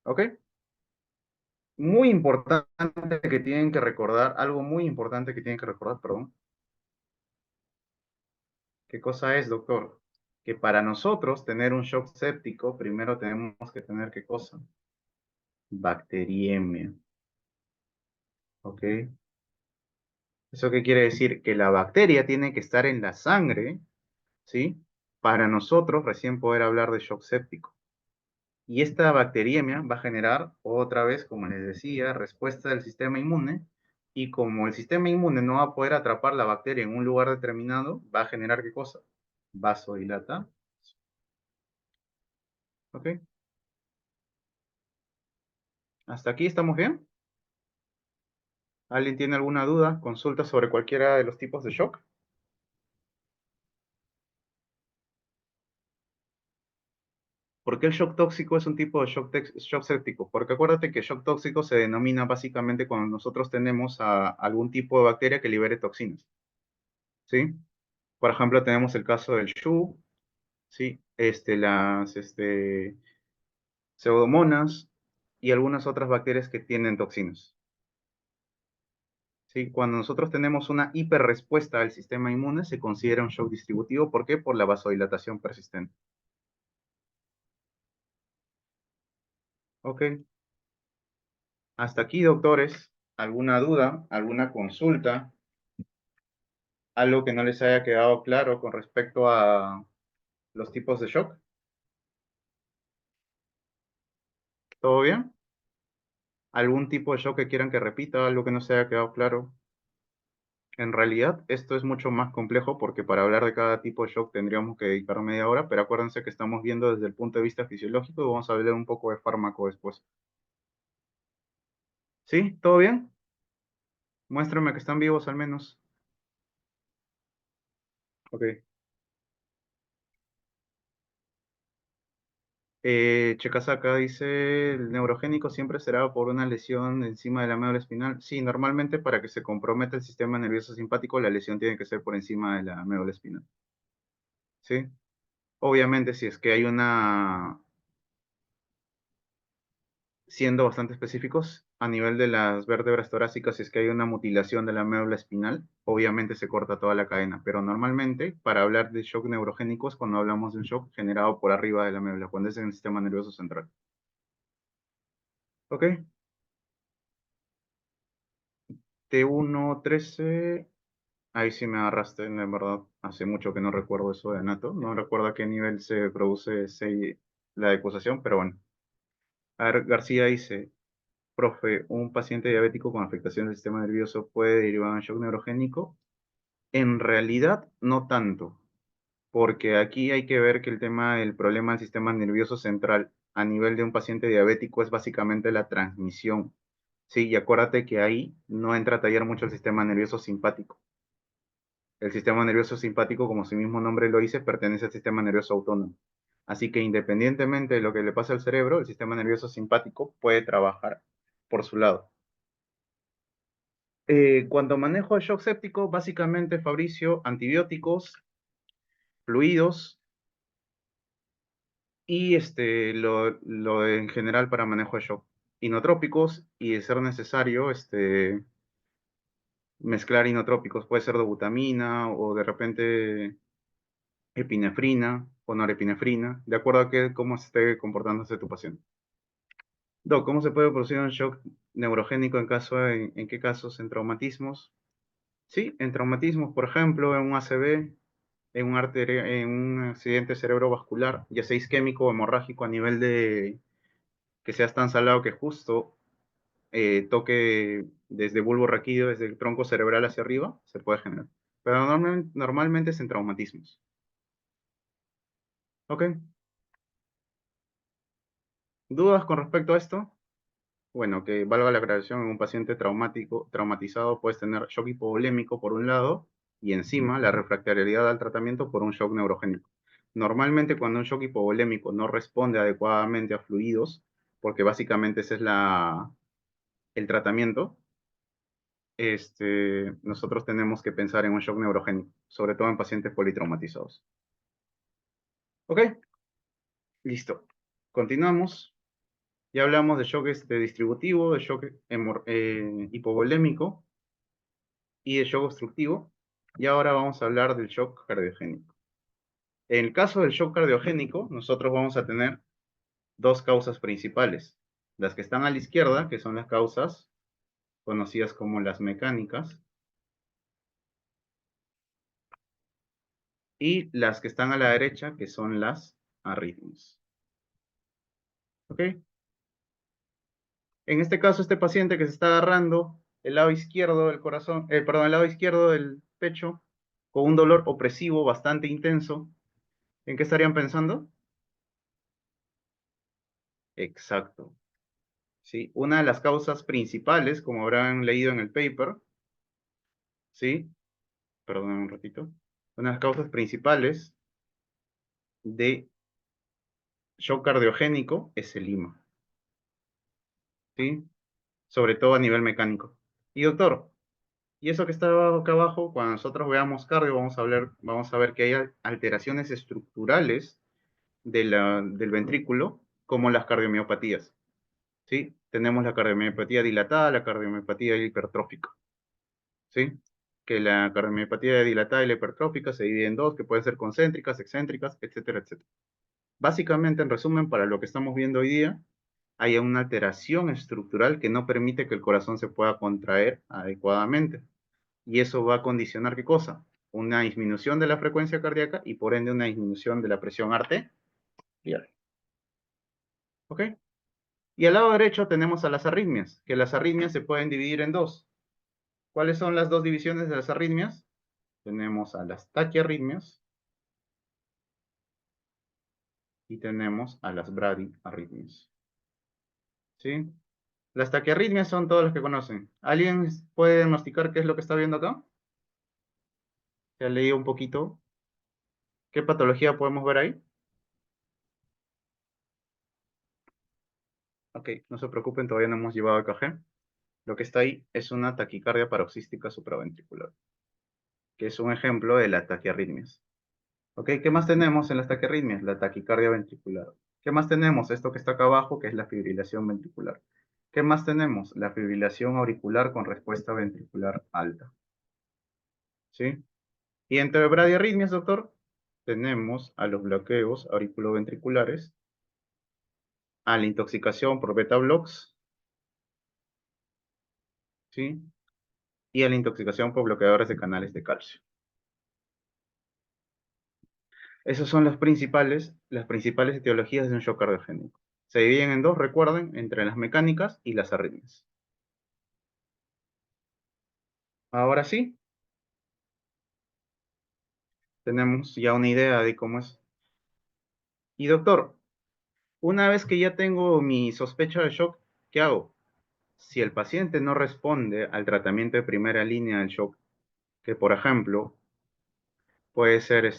¿Ok? Muy importante que tienen que recordar, algo muy importante que tienen que recordar, perdón. ¿Qué cosa es, doctor? Que para nosotros tener un shock séptico, primero tenemos que tener ¿qué cosa? Bacteriemia. ¿Ok? ¿Eso qué quiere decir? Que la bacteria tiene que estar en la sangre, ¿sí? Para nosotros recién poder hablar de shock séptico. Y esta bacteriemia va a generar, otra vez, como les decía, respuesta del sistema inmune. Y como el sistema inmune no va a poder atrapar la bacteria en un lugar determinado, va a generar ¿qué cosa? Vasodilata. ¿Ok? ¿Hasta aquí estamos bien? ¿Alguien tiene alguna duda? ¿Consulta sobre cualquiera de los tipos de shock? ¿Por qué el shock tóxico es un tipo de shock séptico? Porque acuérdate que shock tóxico se denomina básicamente cuando nosotros tenemos algún tipo de bacteria que libere toxinas. ¿Sí? Por ejemplo, tenemos el caso del Shu, ¿sí? Las pseudomonas y algunas otras bacterias que tienen toxinas. ¿Sí? Cuando nosotros tenemos una hiperrespuesta al sistema inmune, se considera un shock distributivo. ¿Por qué? Por la vasodilatación persistente. Ok. Hasta aquí, doctores. ¿Alguna duda? ¿Alguna consulta? ¿Algo que no les haya quedado claro con respecto a los tipos de shock? ¿Todo bien? ¿Algún tipo de shock que quieran que repita? ¿Algo que no se haya quedado claro? En realidad, esto es mucho más complejo porque para hablar de cada tipo de shock tendríamos que dedicar media hora, pero acuérdense que estamos viendo desde el punto de vista fisiológico y vamos a hablar un poco de fármaco después. ¿Sí? ¿Todo bien? Muéstrame que están vivos al menos. Ok. Chekasaka dice, el neurogénico siempre será por una lesión encima de la médula espinal. Sí, normalmente para que se comprometa el sistema nervioso simpático, la lesión tiene que ser por encima de la médula espinal. ¿Sí? Obviamente, si es que hay siendo bastante específicos, a nivel de las vértebras torácicas, si es que hay una mutilación de la médula espinal, obviamente se corta toda la cadena. Pero normalmente, para hablar de shock neurogénico es cuando hablamos de un shock generado por arriba de la médula, cuando es en el sistema nervioso central. ¿Ok? T1-13. Ahí sí me agarraste, en verdad. Hace mucho que no recuerdo eso de anato. No recuerdo a qué nivel se produce la decusación, pero bueno. A ver, García dice, profe, ¿un paciente diabético con afectación del sistema nervioso puede derivar en shock neurogénico? En realidad, no tanto, porque aquí hay que ver que el tema del problema del sistema nervioso central a nivel de un paciente diabético es básicamente la transmisión. Sí, y acuérdate que ahí no entra a tallar mucho el sistema nervioso simpático. El sistema nervioso simpático, como su mismo nombre lo dice, pertenece al sistema nervioso autónomo. Así que independientemente de lo que le pase al cerebro, el sistema nervioso simpático puede trabajar por su lado. Cuando manejo el shock séptico, básicamente, Fabricio, antibióticos, fluidos y lo en general para manejo de shock. Inotrópicos y, de ser necesario, mezclar inotrópicos. Puede ser dobutamina o de repente epinefrina o norepinefrina, de acuerdo a cómo esté comportándose tu paciente. Doc, ¿cómo se puede producir un shock neurogénico en qué casos? ¿En traumatismos? Sí, en traumatismos, por ejemplo, en un ACV, en un accidente cerebrovascular, ya sea isquémico o hemorrágico, a nivel de que seas tan salado que justo toque desde bulbo raquídeo, desde el tronco cerebral hacia arriba, se puede generar. Pero normalmente es en traumatismos. ¿Ok? ¿Dudas con respecto a esto? Bueno, que valga la aclaración, en un paciente traumatizado puedes tener shock hipovolémico por un lado y encima la refractariedad al tratamiento por un shock neurogénico. Normalmente cuando un shock hipovolémico no responde adecuadamente a fluidos, porque básicamente ese es el tratamiento, nosotros tenemos que pensar en un shock neurogénico, sobre todo en pacientes politraumatizados. ¿Ok? Listo. Continuamos. Ya hablamos de shock distributivo, de shock hipovolémico y de shock obstructivo. Y ahora vamos a hablar del shock cardiogénico. En el caso del shock cardiogénico, nosotros vamos a tener dos causas principales. Las que están a la izquierda, que son las causas conocidas como las mecánicas, y las que están a la derecha, que son las arritmias. ¿Ok? En este caso, este paciente que se está agarrando el lado izquierdo del corazón, perdón, el lado izquierdo del pecho, con un dolor opresivo bastante intenso, ¿en qué estarían pensando? Exacto. ¿Sí? Una de las causas principales, como habrán leído en el paper, ¿sí? Perdón un ratito. Una de las causas principales de shock cardiogénico es el IMA, ¿sí? Sobre todo a nivel mecánico. Y doctor, y eso que está acá abajo, cuando nosotros veamos cardio, vamos a ver que hay alteraciones estructurales del ventrículo, como las cardiomiopatías, ¿sí? Tenemos la cardiomiopatía dilatada, la cardiomiopatía hipertrófica, ¿sí? Que la cardiomiopatía dilatada y la hipertrófica se divide en dos, que pueden ser concéntricas, excéntricas, etcétera, etcétera. Básicamente, en resumen, para lo que estamos viendo hoy día, hay una alteración estructural que no permite que el corazón se pueda contraer adecuadamente. Y eso va a condicionar, ¿qué cosa? Una disminución de la frecuencia cardíaca y por ende una disminución de la presión arterial. ¿Ok? Y al lado derecho tenemos a las arritmias, que las arritmias se pueden dividir en dos. ¿Cuáles son las dos divisiones de las arritmias? Tenemos a las taquiarritmias y tenemos a las bradiarritmias. ¿Sí? Las taquiarritmias son todos los que conocen. ¿Alguien puede diagnosticar qué es lo que está viendo acá? ¿Se ha leído un poquito? ¿Qué patología podemos ver ahí? Ok, no se preocupen, todavía no hemos llevado el café. Lo que está ahí es una taquicardia paroxística supraventricular, que es un ejemplo de las taquiarritmias. Ok, ¿qué más tenemos en las taquiarritmias? La taquicardia ventricular. ¿Qué más tenemos? Esto que está acá abajo, que es la fibrilación ventricular. ¿Qué más tenemos? La fibrilación auricular con respuesta ventricular alta. ¿Sí? Y entre bradiarritmias, doctor, tenemos a los bloqueos auriculoventriculares, a la intoxicación por beta blocks, ¿sí? Y a la intoxicación por bloqueadores de canales de calcio. Esas son las principales etiologías de un shock cardiogénico. Se dividen en dos, recuerden, entre las mecánicas y las arritmias. Ahora sí, tenemos ya una idea de cómo es. Y doctor, una vez que ya tengo mi sospecha de shock, ¿qué hago? Si el paciente no responde al tratamiento de primera línea del shock, que por ejemplo puede ser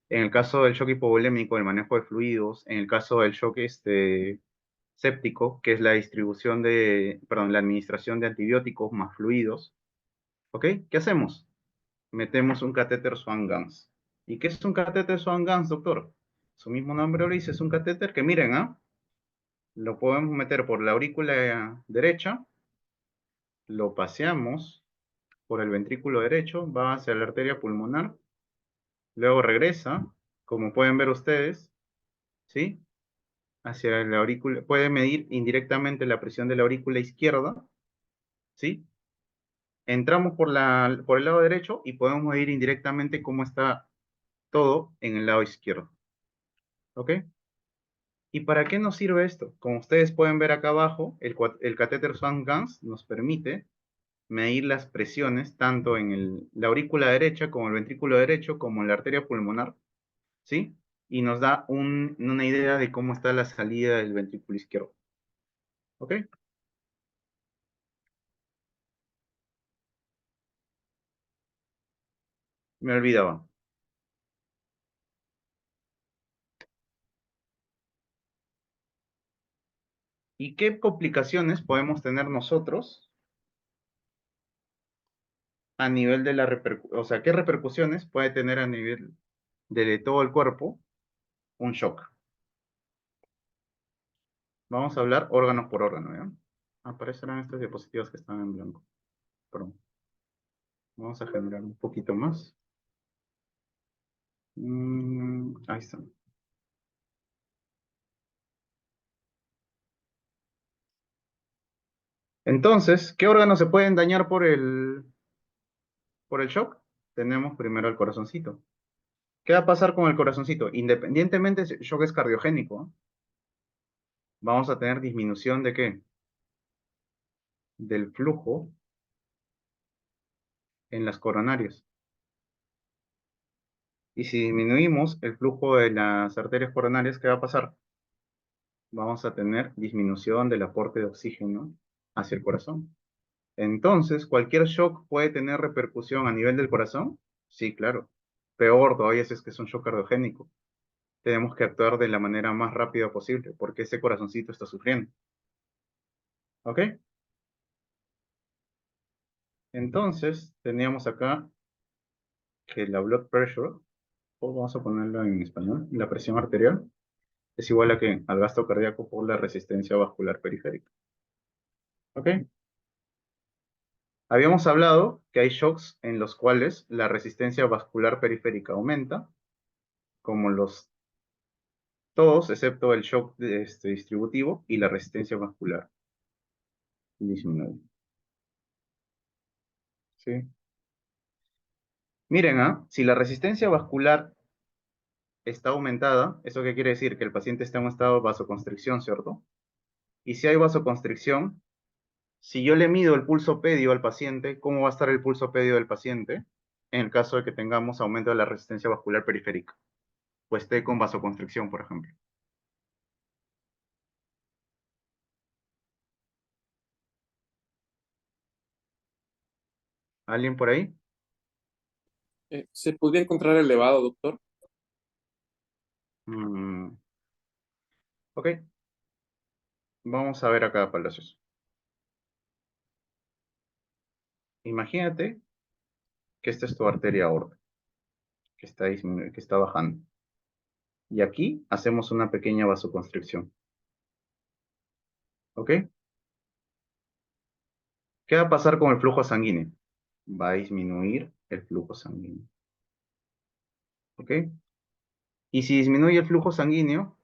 en el caso del shock hipovolémico, el manejo de fluidos, en el caso del shock séptico, que es la administración de antibióticos más fluidos, ¿ok? ¿Qué hacemos? Metemos un catéter Swan-Ganz. ¿Y qué es un catéter Swan-Ganz, doctor? Su mismo nombre lo dice, es un catéter que miren, ¿ah? Lo podemos meter por la aurícula derecha, lo paseamos por el ventrículo derecho, va hacia la arteria pulmonar, luego regresa, como pueden ver ustedes, ¿sí? Hacia la aurícula, puede medir indirectamente la presión de la aurícula izquierda, ¿sí? Entramos por el lado derecho y podemos medir indirectamente cómo está todo en el lado izquierdo, ¿ok? ¿Y para qué nos sirve esto? Como ustedes pueden ver acá abajo, el catéter Swan-Ganz nos permite medir las presiones tanto en la aurícula derecha como el ventrículo derecho como en la arteria pulmonar, ¿sí? Y nos da una idea de cómo está la salida del ventrículo izquierdo, ¿ok? Me olvidaba. ¿Y qué complicaciones podemos tener nosotros a nivel de la repercusión? O sea, ¿qué repercusiones puede tener a nivel de todo el cuerpo un shock? Vamos a hablar órganos por órgano, ¿ya? Aparecerán estas diapositivas que están en blanco. Perdón. Vamos a generar un poquito más. Ahí está. Entonces, ¿qué órganos se pueden dañar por el shock? Tenemos primero el corazoncito. ¿Qué va a pasar con el corazoncito? Independientemente si el shock es cardiogénico, ¿eh? Vamos a tener disminución de ¿qué? Del flujo en las coronarias. Y si disminuimos el flujo de las arterias coronarias, ¿qué va a pasar? Vamos a tener disminución del aporte de oxígeno hacia el corazón. Entonces, ¿cualquier shock puede tener repercusión a nivel del corazón? Sí, claro. Peor todavía si es que es un shock cardiogénico. Tenemos que actuar de la manera más rápida posible, porque ese corazoncito está sufriendo. ¿Ok? Entonces, teníamos acá que la blood pressure, o vamos a ponerlo en español, la presión arterial, es igual a que al gasto cardíaco por la resistencia vascular periférica. ¿Ok? Habíamos hablado que hay shocks en los cuales la resistencia vascular periférica aumenta, como todos, excepto el shock distributivo y la resistencia vascular disminuye. ¿Sí? Miren, si la resistencia vascular está aumentada, ¿eso qué quiere decir? Que el paciente está en un estado de vasoconstricción, ¿cierto? Y si hay vasoconstricción, si yo le mido el pulso pedio al paciente, ¿cómo va a estar el pulso pedio del paciente en el caso de que tengamos aumento de la resistencia vascular periférica? O esté con vasoconstricción, por ejemplo. ¿Alguien por ahí?
¿Se podría encontrar elevado, doctor?
Mm, ok, vamos a ver acá, Palacios. Imagínate que esta es tu arteria aorta, que está que está bajando. Y aquí hacemos una pequeña vasoconstricción. ¿Ok? ¿Qué va a pasar con el flujo sanguíneo? Va a disminuir el flujo sanguíneo. ¿Ok? Y si disminuye el flujo sanguíneo,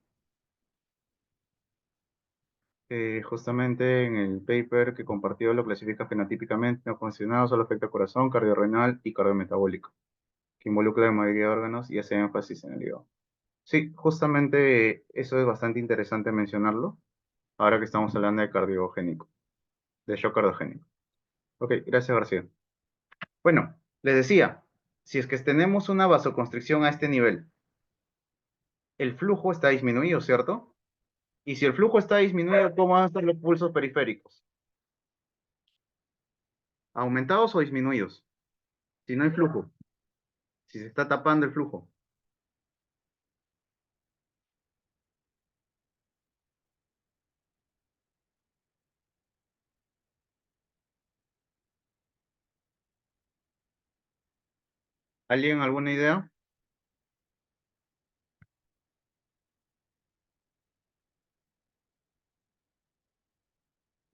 justamente en el paper que compartió lo clasifica fenotípicamente no funcionado, solo afecta corazón, cardiorrenal y cardiometabólico, que involucra la mayoría de órganos y hace énfasis en el hígado. Sí, justamente eso es bastante interesante mencionarlo, ahora que estamos hablando de cardiogénico, de shock cardiogénico. Ok, gracias, García. Bueno, les decía, si es que tenemos una vasoconstricción a este nivel, el flujo está disminuido, ¿cierto? Y si el flujo está disminuido, ¿cómo van a estar los pulsos periféricos? ¿Aumentados o disminuidos? Si no hay flujo, si se está tapando el flujo. ¿Alguien alguna idea?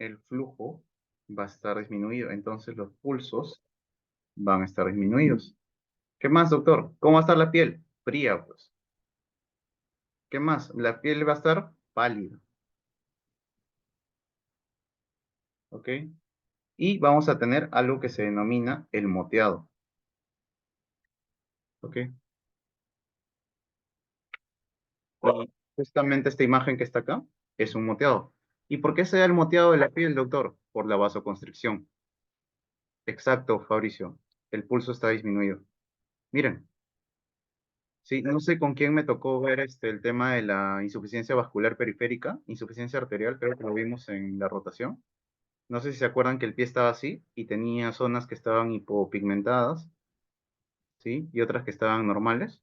el flujo va a estar disminuido. Entonces los pulsos van a estar disminuidos. ¿Qué más, doctor? ¿Cómo va a estar la piel? Fría, pues. ¿Qué más? La piel va a estar pálida. ¿Ok? Y vamos a tener algo que se denomina el moteado. ¿Ok? Y justamente esta imagen que está acá es un moteado. ¿Y por qué se da el moteado de la piel, doctor? Por la vasoconstricción. Exacto, Fabricio. El pulso está disminuido. Miren, sí, no sé con quién me tocó ver el tema de la insuficiencia vascular periférica, insuficiencia arterial, creo que lo vimos en la rotación. No sé si se acuerdan que el pie estaba así y tenía zonas que estaban hipopigmentadas, ¿sí? Y otras que estaban normales.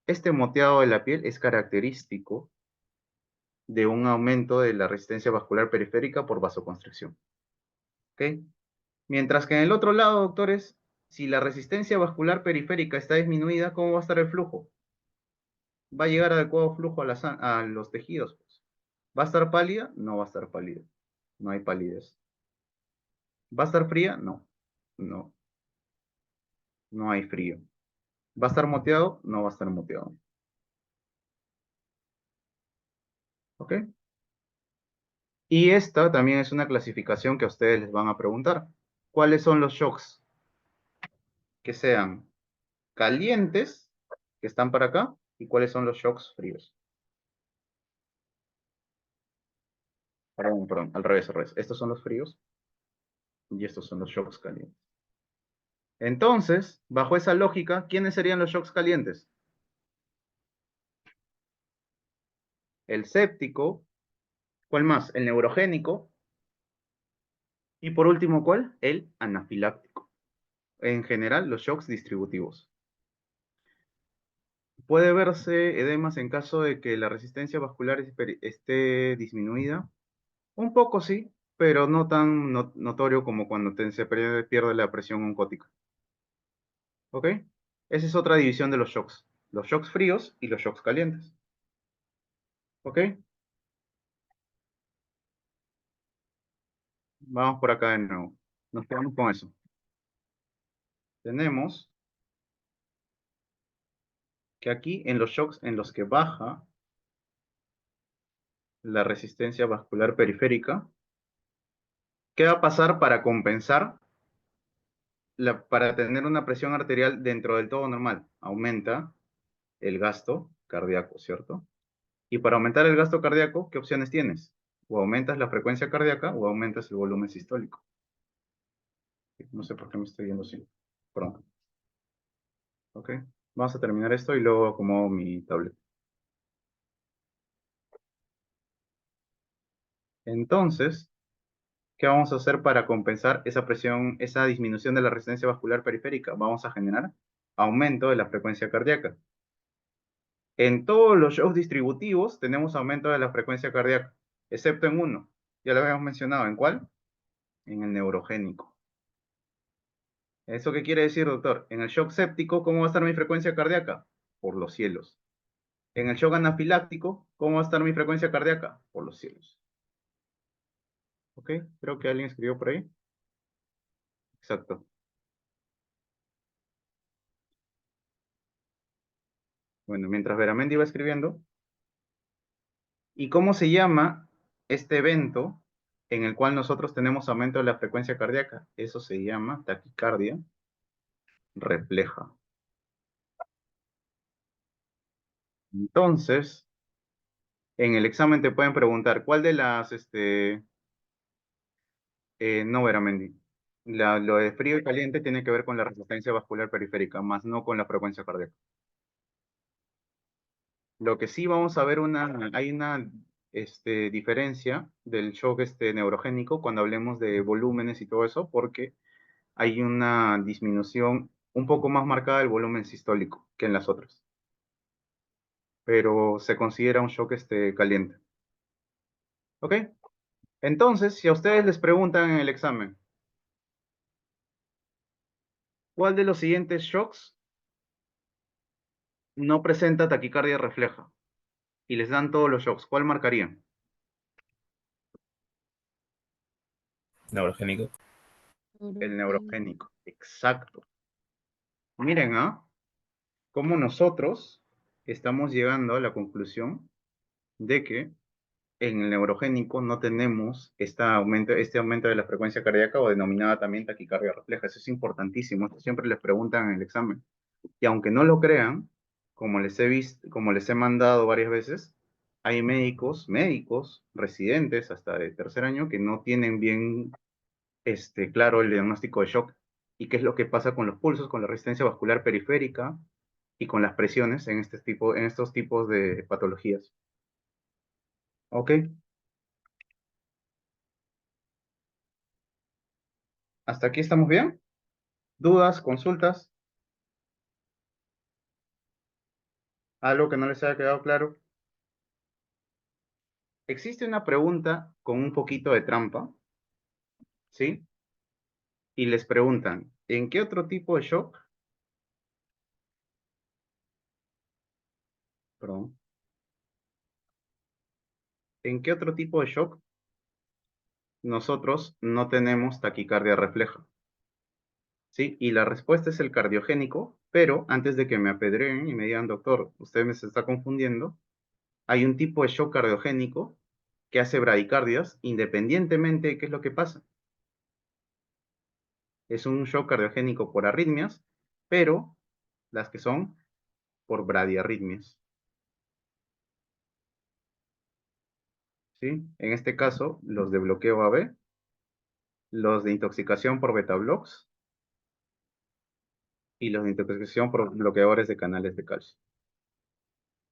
Este moteado de la piel es característico de un aumento de la resistencia vascular periférica por vasoconstricción. ¿Ok? Mientras que en el otro lado, doctores, si la resistencia vascular periférica está disminuida, ¿cómo va a estar el flujo? Va a llegar adecuado flujo a los tejidos, pues. ¿Va a estar pálida? No va a estar pálida. No hay palidez. ¿Va a estar fría? No. No. No hay frío. ¿Va a estar moteado? No va a estar moteado. ¿Ok? Y esta también es una clasificación que a ustedes les van a preguntar. ¿Cuáles son los shocks? Que sean calientes, que están para acá, y cuáles son los shocks fríos. Perdón, al revés, al revés. Estos son los fríos y estos son los shocks calientes. Entonces, bajo esa lógica, ¿quiénes serían los shocks calientes? El séptico, ¿cuál más? El neurogénico, y por último, ¿cuál? El anafiláctico. En general, los shocks distributivos. Puede verse edemas en caso de que la resistencia vascular esté disminuida. Un poco sí, pero no tan notorio como cuando se pierde la presión oncótica. ¿Ok? Esa es otra división de los shocks. Los shocks fríos y los shocks calientes. ¿Ok? Vamos por acá de nuevo. Nos quedamos con eso. Tenemos que aquí en los shocks en los que baja la resistencia vascular periférica, ¿qué va a pasar para compensar, para tener una presión arterial dentro del todo normal? Aumenta el gasto cardíaco, ¿cierto? Y para aumentar el gasto cardíaco, ¿qué opciones tienes? O aumentas la frecuencia cardíaca o aumentas el volumen sistólico. No sé por qué me estoy yendo así. Perdón. ¿Ok? Vamos a terminar esto y luego acomodo mi tablet. Entonces, ¿qué vamos a hacer para compensar esa presión, esa disminución de la resistencia vascular periférica? Vamos a generar aumento de la frecuencia cardíaca. En todos los shocks distributivos tenemos aumento de la frecuencia cardíaca, excepto en uno. Ya lo habíamos mencionado. ¿En cuál? En el neurogénico. ¿Eso qué quiere decir, doctor? En el shock séptico, ¿cómo va a estar mi frecuencia cardíaca? Por los cielos. En el shock anafiláctico, ¿cómo va a estar mi frecuencia cardíaca? Por los cielos. ¿Ok? Creo que alguien escribió por ahí. Exacto. Bueno, mientras Veramendi va escribiendo. ¿Y cómo se llama este evento en el cual nosotros tenemos aumento de la frecuencia cardíaca? Eso se llama taquicardia refleja. Entonces, en el examen te pueden preguntar, ¿cuál de las, no, Veramendi. Lo de frío y caliente tiene que ver con la resistencia vascular periférica, más no con la frecuencia cardíaca. Lo que sí vamos a ver hay una diferencia del shock neurogénico cuando hablemos de volúmenes y todo eso, porque hay una disminución un poco más marcada del volumen sistólico que en las otras. Pero se considera un shock caliente. ¿Ok? Entonces, si a ustedes les preguntan en el examen, ¿cuál de los siguientes shocks no presenta taquicardia refleja? Y les dan todos los shocks, ¿cuál marcarían?
Neurogénico.
El neurogénico. Exacto. Miren, cómo nosotros estamos llegando a la conclusión de que en el neurogénico no tenemos este aumento de la frecuencia cardíaca o denominada también taquicardia refleja. Eso es importantísimo. Esto siempre les preguntan en el examen. Y aunque no lo crean, como les he mandado varias veces, hay médicos, residentes hasta de tercer año que no tienen bien claro el diagnóstico de shock y qué es lo que pasa con los pulsos, con la resistencia vascular periférica y con las presiones en estos tipos de patologías. ¿Ok? ¿Hasta aquí estamos bien? ¿Dudas, consultas? ¿Algo que no les haya quedado claro? Existe una pregunta con un poquito de trampa, ¿sí? Y les preguntan, ¿en qué otro tipo de shock? Perdón. ¿En qué otro tipo de shock nosotros no tenemos taquicardia refleja? ¿Sí? Y la respuesta es el cardiogénico, pero antes de que me apedreen y me digan, doctor, usted me se está confundiendo, hay un tipo de shock cardiogénico que hace bradicardias independientemente de qué es lo que pasa. Es un shock cardiogénico por arritmias, pero las que son por bradiarritmias. ¿Sí? En este caso, los de bloqueo AB, los de intoxicación por beta blocks y los de intoxicación por bloqueadores de canales de calcio.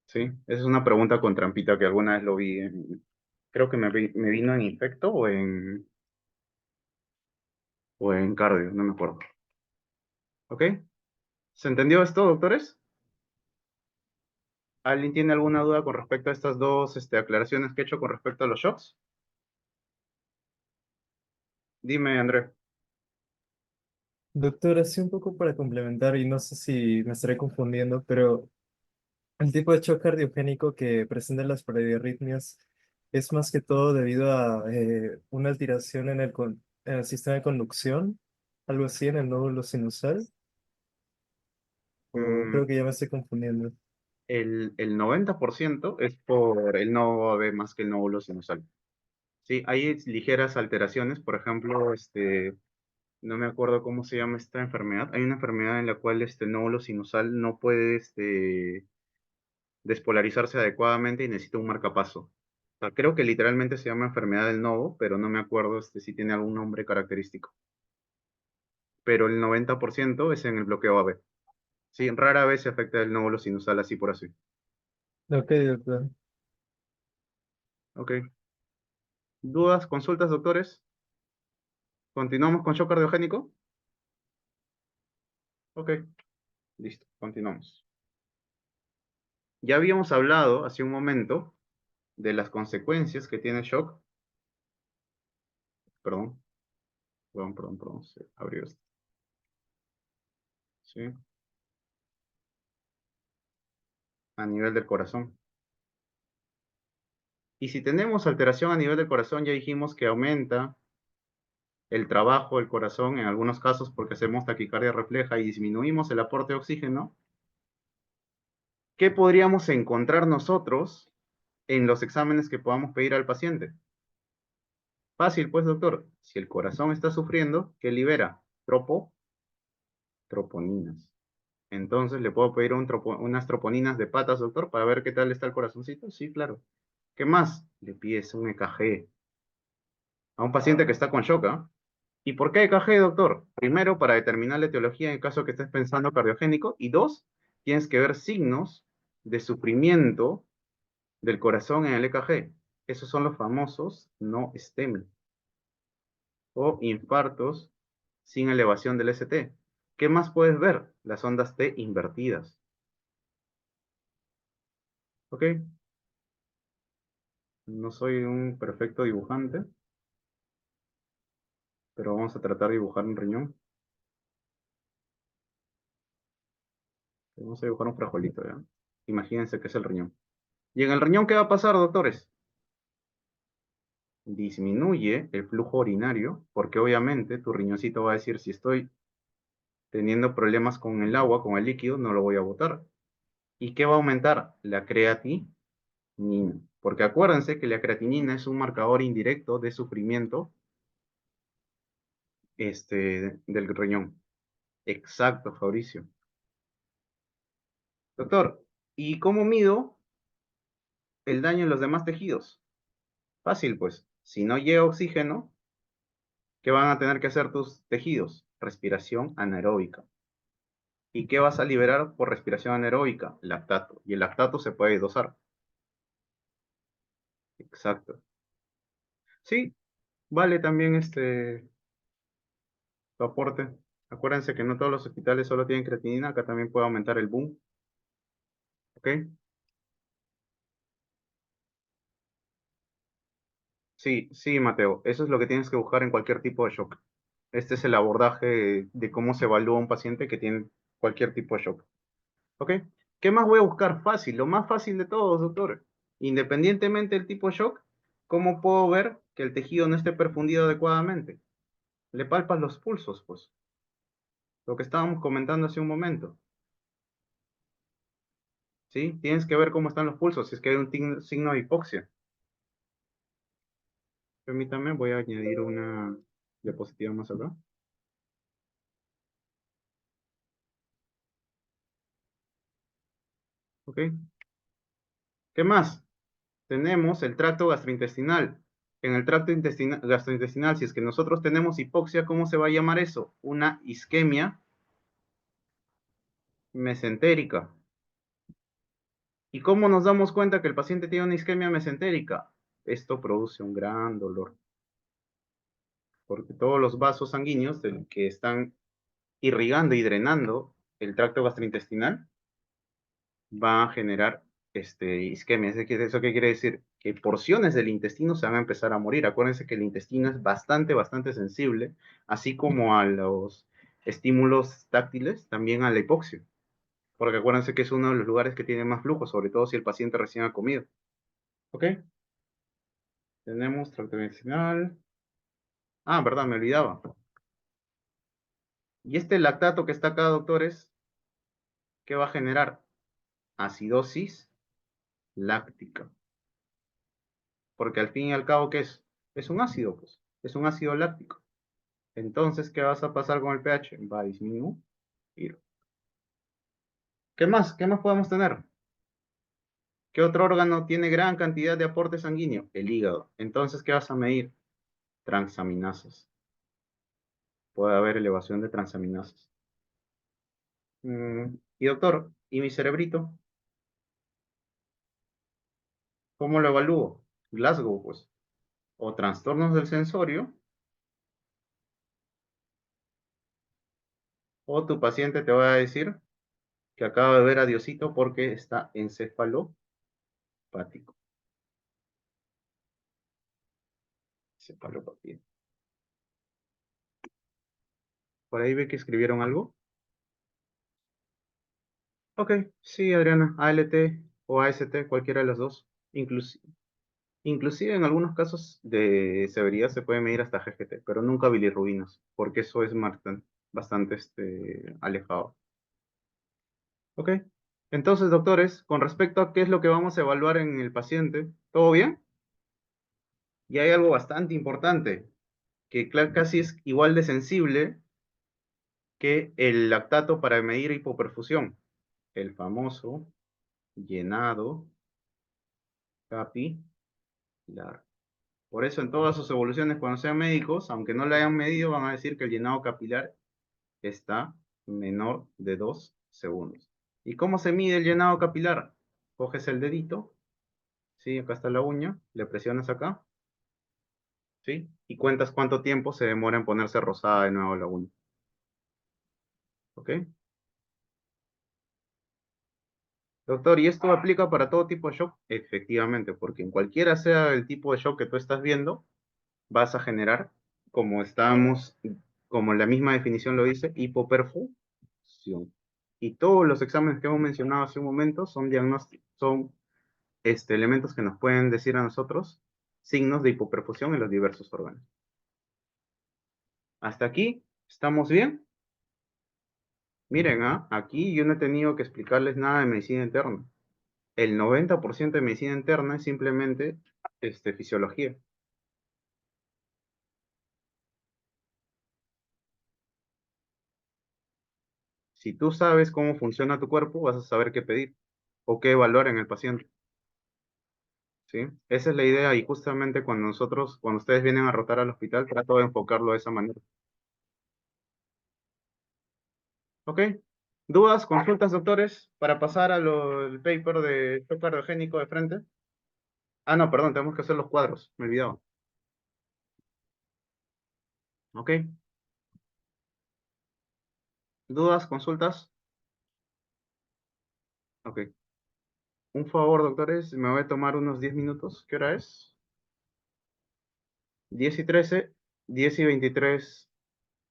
¿Sí? Esa es una pregunta con trampita que alguna vez lo vi creo que me vino en infecto o en cardio, no me acuerdo. ¿Ok? ¿Se entendió esto, doctores? ¿Alguien tiene alguna duda con respecto a estas dos aclaraciones que he hecho con respecto a los shocks? Dime, André.
Doctor, así un poco para complementar, y no sé si me estaré confundiendo, pero el tipo de shock cardiogénico que presentan las arritmias es más que todo debido a una alteración en el sistema de conducción, algo así en el nódulo sinusal, o
Mm,
creo que ya me estoy confundiendo.
el 90% es por el nodo AB más que el nódulo sinusal. Sí, hay ligeras alteraciones, por ejemplo, no me acuerdo cómo se llama esta enfermedad. Hay una enfermedad en la cual el nódulo sinusal no puede despolarizarse adecuadamente y necesita un marcapaso. O sea, creo que literalmente se llama enfermedad del nodo, pero no me acuerdo si tiene algún nombre característico. Pero el 90% es en el bloqueo AB. Sí, rara vez se afecta el nódulo sinusal así por así.
Ok, doctor.
Ok. ¿Dudas, consultas, doctores? ¿Continuamos con shock cardiogénico? Ok, listo, continuamos. Ya habíamos hablado hace un momento de las consecuencias que tiene shock. Perdón, perdón, se abrió esto. Sí, a nivel del corazón. Y si tenemos alteración a nivel del corazón, ya dijimos que aumenta el trabajo del corazón en algunos casos porque hacemos taquicardia refleja y disminuimos el aporte de oxígeno. ¿Qué podríamos encontrar nosotros en los exámenes que podamos pedir al paciente? Fácil, pues, doctor. Si el corazón está sufriendo, ¿qué libera? Troponinas. Entonces, ¿le puedo pedir unas troponinas de patas, doctor, para ver qué tal está el corazoncito? Sí, claro. ¿Qué más? Le pides un EKG a un paciente que está con shock, ¿ah? ¿Y por qué EKG, doctor? Primero, para determinar la etiología en caso que estés pensando cardiogénico. Y dos, tienes que ver signos de sufrimiento del corazón en el EKG. Esos son los famosos no STEMI o infartos sin elevación del ST. ¿Qué más puedes ver? Las ondas T invertidas. ¿Ok? No soy un perfecto dibujante, pero vamos a tratar de dibujar un riñón. Vamos a dibujar un frajolito, ¿ya? Imagínense que es el riñón. ¿Y en el riñón qué va a pasar, doctores? disminuye el flujo urinario, porque obviamente tu riñoncito va a decir, si estoy teniendo problemas con el agua, con el líquido, no lo voy a botar. ¿Y qué va a aumentar? La creatinina. Porque acuérdense que la creatinina es un marcador indirecto de sufrimiento del riñón. Exacto, Fabricio. Doctor, ¿y cómo mido el daño en los demás tejidos? Fácil, pues. Si no llega oxígeno, ¿qué van a tener que hacer tus tejidos? Respiración anaeróbica. ¿Y qué vas a liberar por respiración anaeróbica? Lactato. Y el lactato se puede dosar. Exacto. Sí, vale también tu aporte. Acuérdense que no todos los hospitales solo tienen creatinina, acá también puede aumentar el boom. ¿Ok? Sí, sí, Mateo. Eso es lo que tienes que buscar en cualquier tipo de shock. Este es el abordaje de cómo se evalúa un paciente que tiene cualquier tipo de shock. ¿Ok? ¿Qué más voy a buscar? Fácil, lo más fácil de todos, doctor. Independientemente del tipo de shock, ¿cómo puedo ver que el tejido no esté perfundido adecuadamente? Le palpas los pulsos, pues. Lo que estábamos comentando hace un momento. ¿Sí? Tienes que ver cómo están los pulsos, si es que hay un signo de hipoxia. Permítame, voy a añadir una diapositiva más acá. ¿Ok? ¿Qué más? Tenemos el tracto gastrointestinal. En el tracto gastrointestinal, si es que nosotros tenemos hipoxia, ¿cómo se va a llamar eso? Una isquemia mesentérica. ¿Y cómo nos damos cuenta que el paciente tiene una isquemia mesentérica? Esto produce un gran dolor, porque todos los vasos sanguíneos que están irrigando y drenando el tracto gastrointestinal van a generar isquemia. ¿Eso qué quiere decir? Que porciones del intestino se van a empezar a morir. Acuérdense que el intestino es bastante, bastante sensible, así como a los estímulos táctiles, también a la hipoxia. Porque acuérdense que es uno de los lugares que tiene más flujo, sobre todo si el paciente recién ha comido. ¿Ok? Tenemos tracto intestinal. Ah, verdad, me olvidaba. Y este lactato que está acá, doctores, ¿qué va a generar? Acidosis láctica. Porque al fin y al cabo, ¿qué es? Es un ácido, pues. Es un ácido láctico. Entonces, ¿qué vas a pasar con el pH? Va a disminuir. ¿Qué más? ¿Qué más podemos tener? ¿Qué otro órgano tiene gran cantidad de aporte sanguíneo? El hígado. Entonces, ¿qué vas a medir? Transaminasas. Puede haber elevación de transaminasas. Y doctor, ¿y mi cerebrito? ¿Cómo lo evalúo? Glasgow, pues. O trastornos del sensorio, o tu paciente te va a decir que acaba de ver a Diosito porque está encefalopático. Encefalopatía. Por ahí ve que escribieron algo. Ok, sí, Adriana, ALT o AST, cualquiera de los dos. Inclusive en algunos casos de severidad se puede medir hasta GGT, pero nunca bilirrubinas, porque eso es bastante alejado. Ok, entonces, doctores, con respecto a qué es lo que vamos a evaluar en el paciente, ¿todo bien? Y hay algo bastante importante, que casi es igual de sensible que el lactato para medir hipoperfusión, el famoso llenado capilar. Por eso en todas sus evoluciones, cuando sean médicos, aunque no lo hayan medido, van a decir que el llenado capilar está menor de 2 segundos. ¿Y cómo se mide el llenado capilar? Coges el dedito, ¿sí? Acá está la uña, le presionas acá, ¿sí? Y cuentas cuánto tiempo se demora en ponerse rosada de nuevo la uña. ¿Ok? Doctor, ¿y esto aplica para todo tipo de shock? Efectivamente, porque en cualquiera sea el tipo de shock que tú estás viendo, vas a generar, como estábamos, como la misma definición lo dice, hipoperfusión. Y todos los exámenes que hemos mencionado hace un momento son diagnósticos, son elementos que nos pueden decir a nosotros signos de hipoperfusión en los diversos órganos. ¿Hasta aquí estamos bien? Miren, aquí yo no he tenido que explicarles nada de medicina interna. El 90% de medicina interna es simplemente fisiología. Si tú sabes cómo funciona tu cuerpo, vas a saber qué pedir o qué evaluar en el paciente. ¿Sí? Esa es la idea y justamente cuando ustedes vienen a rotar al hospital, trato de enfocarlo de esa manera. ¿Ok? ¿Dudas, consultas, doctores, para pasar al paper de shock cardiogénico de frente? Ah, no, perdón, tenemos que hacer los cuadros, me he olvidado. ¿Ok? ¿Dudas, consultas? Ok. Un favor, doctores, me voy a tomar unos 10 minutos. ¿Qué hora es? 10:13, 10:23.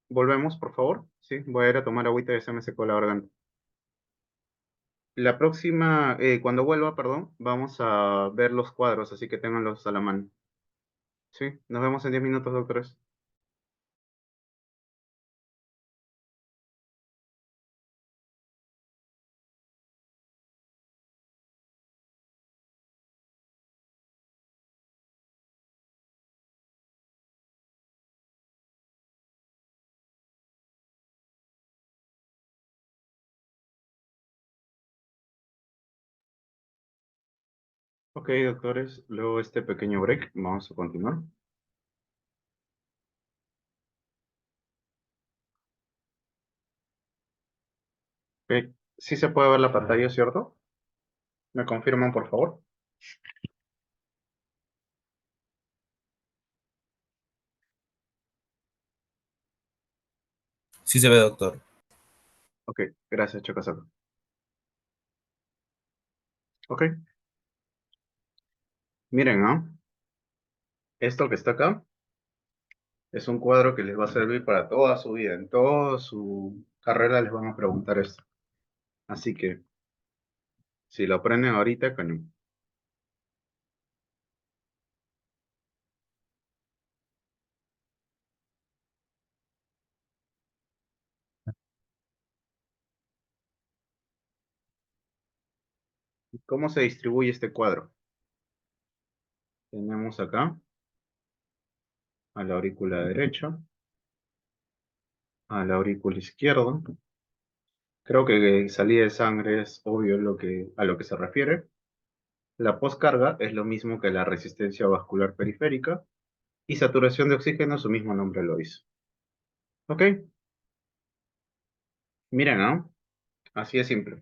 Volvemos, por favor. Sí, voy a ir a tomar agüita y se me secó la garganta. La próxima, cuando vuelva, perdón, vamos a ver los cuadros, así que ténganlos a la mano. Sí, nos vemos en 10 minutos, doctores. Ok, doctores, luego este pequeño break, vamos a continuar. Ok, sí se puede ver la pantalla, ¿cierto? ¿Me confirman, por favor?
Sí se ve, doctor.
Ok, gracias, Chocasaco. Ok, miren, esto que está acá es un cuadro que les va a servir para toda su vida. En toda su carrera les van a preguntar esto. Así que, si lo aprenden ahorita, cañón. ¿Cómo se distribuye este cuadro? Tenemos acá a la aurícula derecha, a la aurícula izquierda. Creo que salida de sangre es obvio a lo que se refiere. La poscarga es lo mismo que la resistencia vascular periférica y saturación de oxígeno, su mismo nombre lo dice. ¿Ok? Miren, así es simple.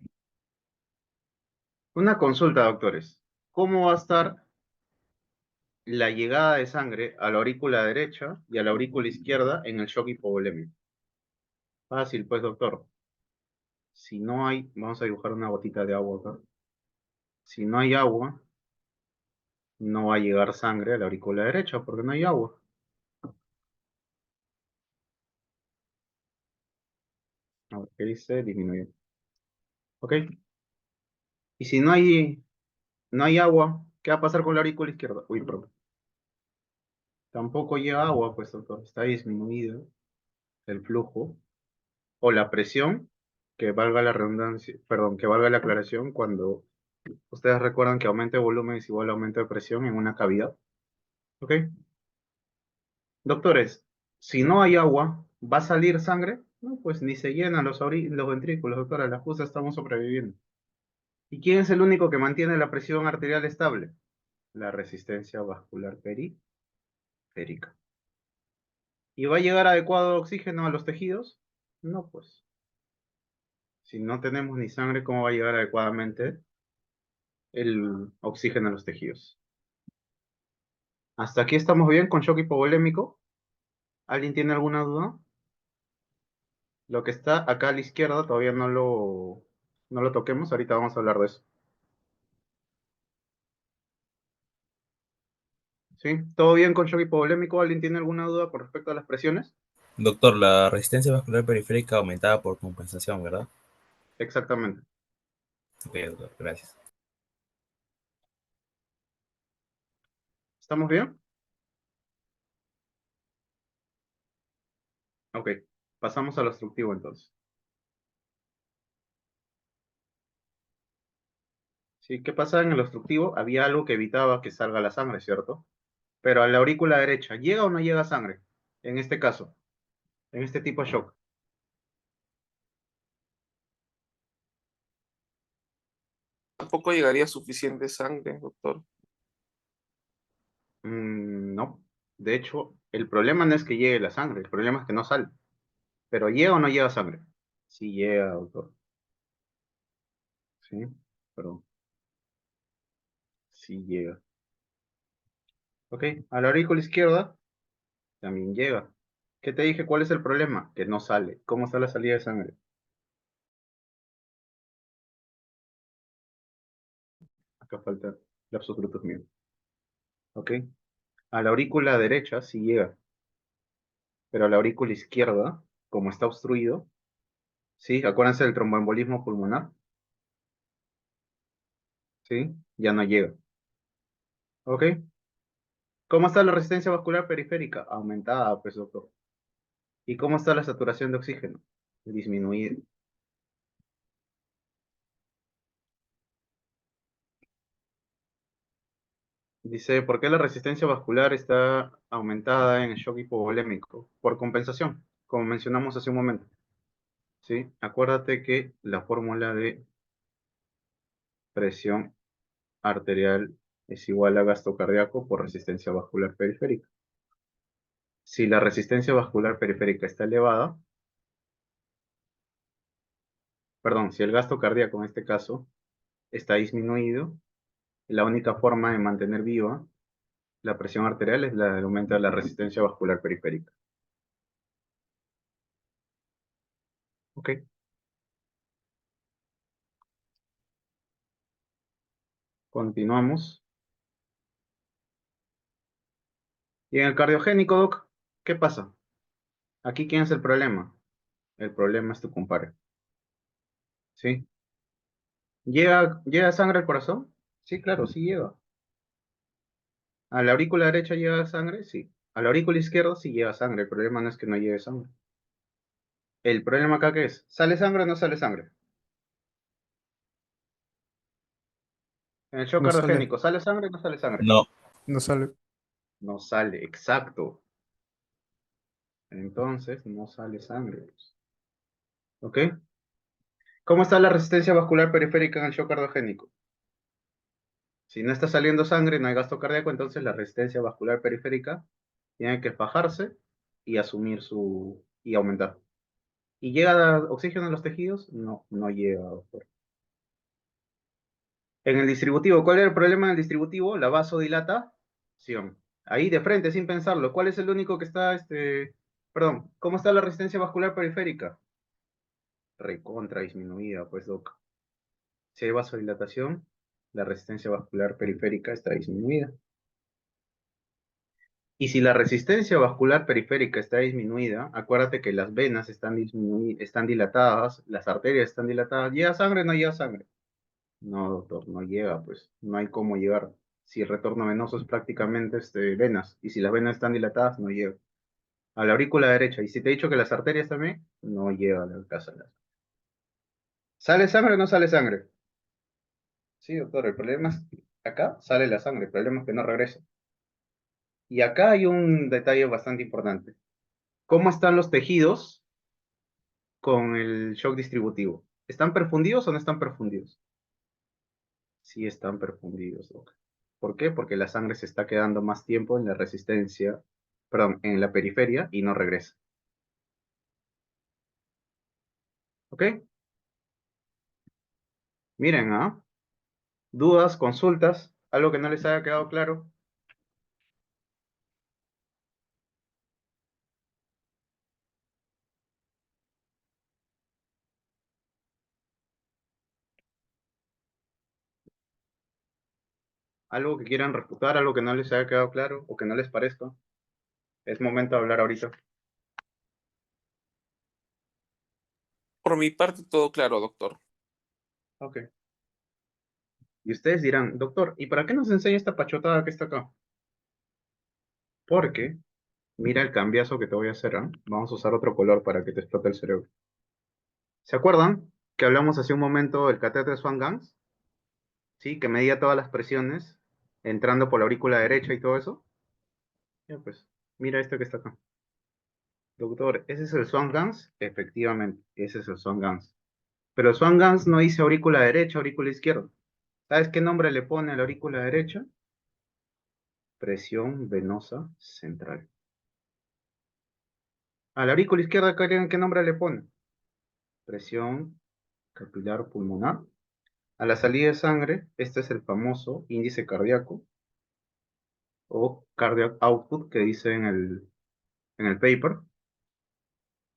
Una consulta, doctores. ¿Cómo va a estar la llegada de sangre a la aurícula derecha y a la aurícula izquierda en el shock hipovolémico? Fácil, pues, doctor. Si no hay, vamos a dibujar una gotita de agua acá. Si no hay agua, no va a llegar sangre a la aurícula derecha porque no hay agua. A ver, ¿qué dice? Disminuye. ¿Ok? Y si no hay agua, ¿qué va a pasar con la aurícula izquierda? Uy, perdón. Tampoco llega agua, pues, doctor. Está disminuido el flujo o la presión, que valga la redundancia, perdón, que valga la aclaración cuando ustedes recuerdan que aumento de volumen es igual a aumento de presión en una cavidad. ¿Ok? Doctores, si no hay agua, ¿va a salir sangre? No, pues ni se llenan los ventrículos, doctora, las cosas estamos sobreviviendo. ¿Y quién es el único que mantiene la presión arterial estable? La resistencia vascular periférica. ¿Y va a llegar adecuado oxígeno a los tejidos? No, pues. Si no tenemos ni sangre, ¿cómo va a llegar adecuadamente el oxígeno a los tejidos? ¿Hasta aquí estamos bien con shock hipovolémico? ¿Alguien tiene alguna duda? Lo que está acá a la izquierda todavía no lo toquemos, ahorita vamos a hablar de eso. ¿Sí? ¿Todo bien con shock hipovolémico? ¿Alguien tiene alguna duda con respecto a las presiones?
Doctor, la resistencia vascular periférica aumentada por compensación, ¿verdad?
Exactamente.
Ok, doctor, gracias.
¿Estamos bien? Ok, pasamos al obstructivo entonces. ¿Sí? ¿Qué pasa en el obstructivo? Había algo que evitaba que salga la sangre, ¿cierto? Pero a la aurícula derecha, ¿llega o no llega sangre? En este caso, en este tipo de shock.
Tampoco llegaría suficiente sangre, doctor.
No. De hecho, el problema no es que llegue la sangre, el problema es que no sale. Pero ¿llega o no llega sangre? Sí llega, doctor. Sí, pero sí llega. Ok, a la aurícula izquierda también llega. ¿Qué te dije? ¿Cuál es el problema? Que no sale. ¿Cómo está la salida de sangre? Acá falta lapsus brutus mío. Ok, a la aurícula derecha sí llega, pero a la aurícula izquierda, como está obstruido, ¿sí? Acuérdense del tromboembolismo pulmonar, ¿sí? Ya no llega. ¿Ok? ¿Cómo está la resistencia vascular periférica? Aumentada, pues, doctor. ¿Y cómo está la saturación de oxígeno? Disminuida. Dice, ¿por qué la resistencia vascular está aumentada en el shock hipovolémico? Por compensación, como mencionamos hace un momento. ¿Sí? Acuérdate que la fórmula de presión arterial es igual a gasto cardíaco por resistencia vascular periférica. Si la resistencia vascular periférica está elevada, perdón, si el gasto cardíaco en este caso está disminuido, la única forma de mantener viva la presión arterial es el aumento de la resistencia vascular periférica. Ok. Continuamos. Y en el cardiogénico, Doc, ¿qué pasa? Aquí, ¿quién es el problema? El problema es tu compadre. ¿Sí? ¿Llega sangre al corazón? Sí, claro, sí llega. ¿A la aurícula derecha llega sangre? Sí. A la aurícula izquierda sí llega sangre. El problema no es que no llegue sangre. El problema acá, ¿qué es? ¿Sale sangre o no sale sangre? En el shock
No sale,
cardiogénico, ¿sale sangre o no sale sangre?
No.
no sale.
No sale, exacto. Entonces, no sale sangre. ¿Ok? ¿Cómo está la resistencia vascular periférica en el shock cardiogénico? Si no está saliendo sangre, no hay gasto cardíaco, entonces la resistencia vascular periférica tiene que bajarse y asumir y aumentar. ¿Y llega oxígeno a los tejidos? No, no llega, doctor. En el distributivo, ¿cuál era el problema en el distributivo? La vasodilatación. Ahí de frente, sin pensarlo. ¿Cuál es el único que está, perdón, ¿cómo está la resistencia vascular periférica? Recontra disminuida, pues, doc. Si hay vasodilatación, la resistencia vascular periférica está disminuida. Y si la resistencia vascular periférica está disminuida, acuérdate que las venas están dilatadas, las arterias están dilatadas. ¿Llega sangre o no llega sangre? No, doctor, no llega, pues no hay cómo llegar. Si el retorno venoso es prácticamente venas, y si las venas están dilatadas, no llega. A la aurícula derecha, y si te he dicho que las arterias también, no llega a la casa. ¿Sale sangre o no sale sangre? Sí, doctor, el problema es que acá sale la sangre, el problema es que no regresa. Y acá hay un detalle bastante importante. ¿Cómo están los tejidos con el shock distributivo? ¿Están perfundidos o no están perfundidos? Sí están perfundidos, doc. ¿Por qué? Porque la sangre se está quedando más tiempo en la resistencia, perdón, en la periferia y no regresa. ¿Ok? Miren, ¿ah? Dudas, consultas, algo que no les haya quedado claro. Algo que quieran refutar, algo que no les haya quedado claro o que no les parezca. Es momento de hablar ahorita.
Por mi parte, todo claro, doctor.
Ok. Y ustedes dirán, doctor, ¿y para qué nos enseña esta pachotada que está acá? Porque Mira el cambiazo que te voy a hacer, ¿ah? Vamos a usar otro color para que te explote el cerebro. ¿Se acuerdan que hablamos hace un momento del catéter Swan-Ganz? ¿Sí? Que medía todas las presiones entrando por la aurícula derecha y todo eso. Ya pues, mira este que está acá. Doctor, ¿ese es el Swan-Ganz? Efectivamente, ese es el Swan-Ganz. Pero el Swan-Ganz no dice aurícula derecha, aurícula izquierda. ¿Sabes qué nombre le pone a la aurícula derecha? Presión venosa central. A la aurícula izquierda, ¿qué nombre le pone? Presión capilar pulmonar. A la salida de sangre, este es el famoso índice cardíaco o cardiac output que dice en el paper.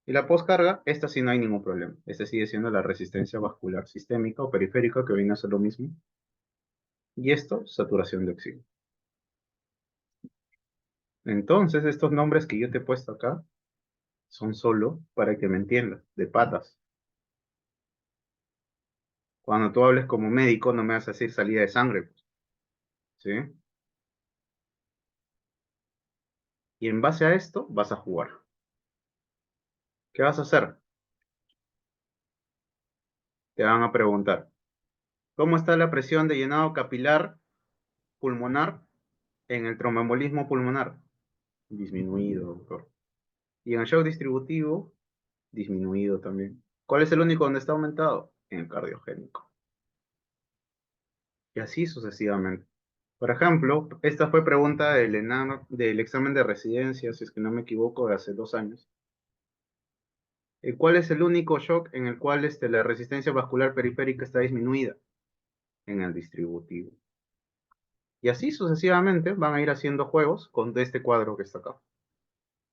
Y la poscarga, esta sí no hay ningún problema. Este sigue siendo la resistencia vascular sistémica o periférica, que viene a ser lo mismo. Y esto, saturación de oxígeno. Entonces, estos nombres que yo te he puesto acá son solo para que me entiendas, de patas. Cuando tú hables como médico, no me vas a decir salida de sangre, pues, ¿sí? Y en base a esto, vas a jugar. ¿Qué vas a hacer? Te van a preguntar, ¿cómo está la presión de llenado capilar pulmonar en el tromboembolismo pulmonar? Disminuido, doctor. Y en el shock distributivo, disminuido también. ¿Cuál es el único donde está aumentado? En el cardiogénico. Y así sucesivamente. Por ejemplo, esta fue pregunta del examen de residencia, si es que no me equivoco, de hace 2 años. ¿Cuál es el único shock en el cual la resistencia vascular periférica está disminuida? En el distributivo. Y así sucesivamente van a ir haciendo juegos con este cuadro que está acá.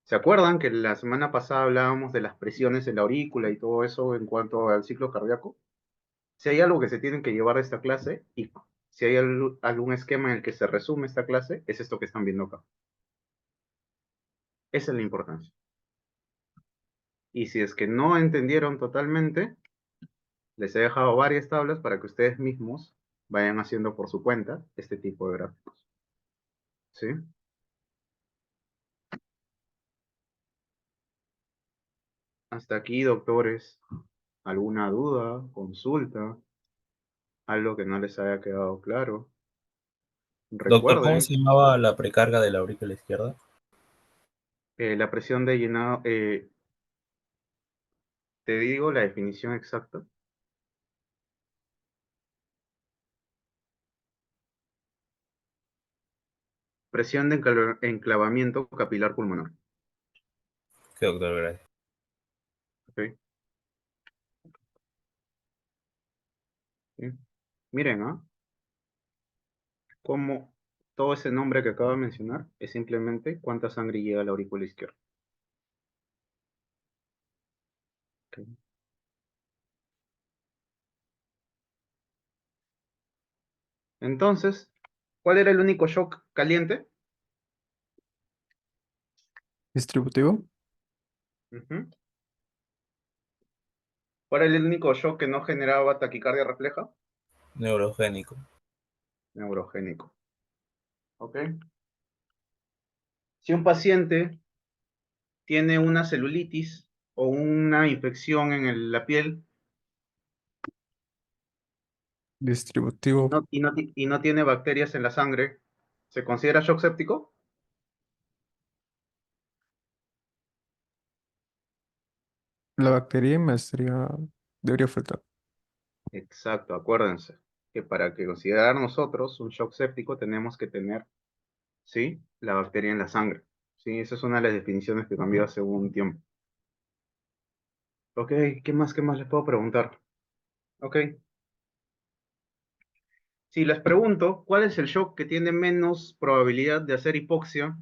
¿Se acuerdan que la semana pasada hablábamos de las presiones en la aurícula y todo eso en cuanto al ciclo cardíaco? Si hay algo que se tienen que llevar de esta clase y si hay algún esquema en el que se resume esta clase, es esto que están viendo acá. Esa es la importancia. Y si es que no entendieron totalmente, les he dejado varias tablas para que ustedes mismos vayan haciendo por su cuenta este tipo de gráficos. ¿Sí? Hasta aquí, doctores. ¿Alguna duda, consulta, algo que no les haya quedado claro?
Doctor, ¿cómo
Recuerden,
se llamaba la precarga de la aurícula izquierda?
la presión de llenado, te digo la definición exacta. Presión de enclavamiento capilar pulmonar.
Sí, doctor, gracias.
¿Ok? ¿Sí? Miren, ¿ah? Como todo ese nombre que acabo de mencionar es simplemente cuánta sangre llega a la aurícula izquierda. ¿Ok? Entonces, ¿cuál era el único shock caliente?
Distributivo.
Ujú. ¿Cuál era el único shock que no generaba taquicardia refleja?
Neurogénico.
Neurogénico. ¿Ok? Si un paciente tiene una celulitis o una infección en la piel y
Distributivo.
no tiene bacterias en la sangre, ¿se considera shock séptico?
La bacteria debería faltar.
Exacto, acuérdense que para que considerar nosotros un shock séptico tenemos que tener, ¿sí?, la bacteria en la sangre. ¿Sí? Esa es una de las definiciones que cambió hace un tiempo. Ok, ¿qué más les puedo preguntar? Ok, si les pregunto, ¿cuál es el shock que tiene menos probabilidad de hacer hipoxia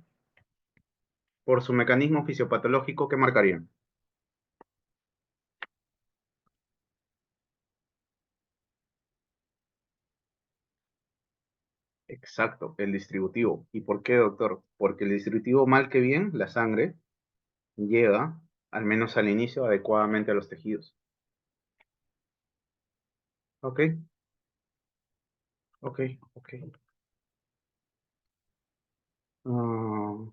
por su mecanismo fisiopatológico? ¿Qué marcarían? Exacto, el distributivo. ¿Y por qué, doctor? Porque el distributivo, mal que bien, la sangre llega, al menos al inicio, adecuadamente a los tejidos. ¿Ok? Ok, ok. Ah,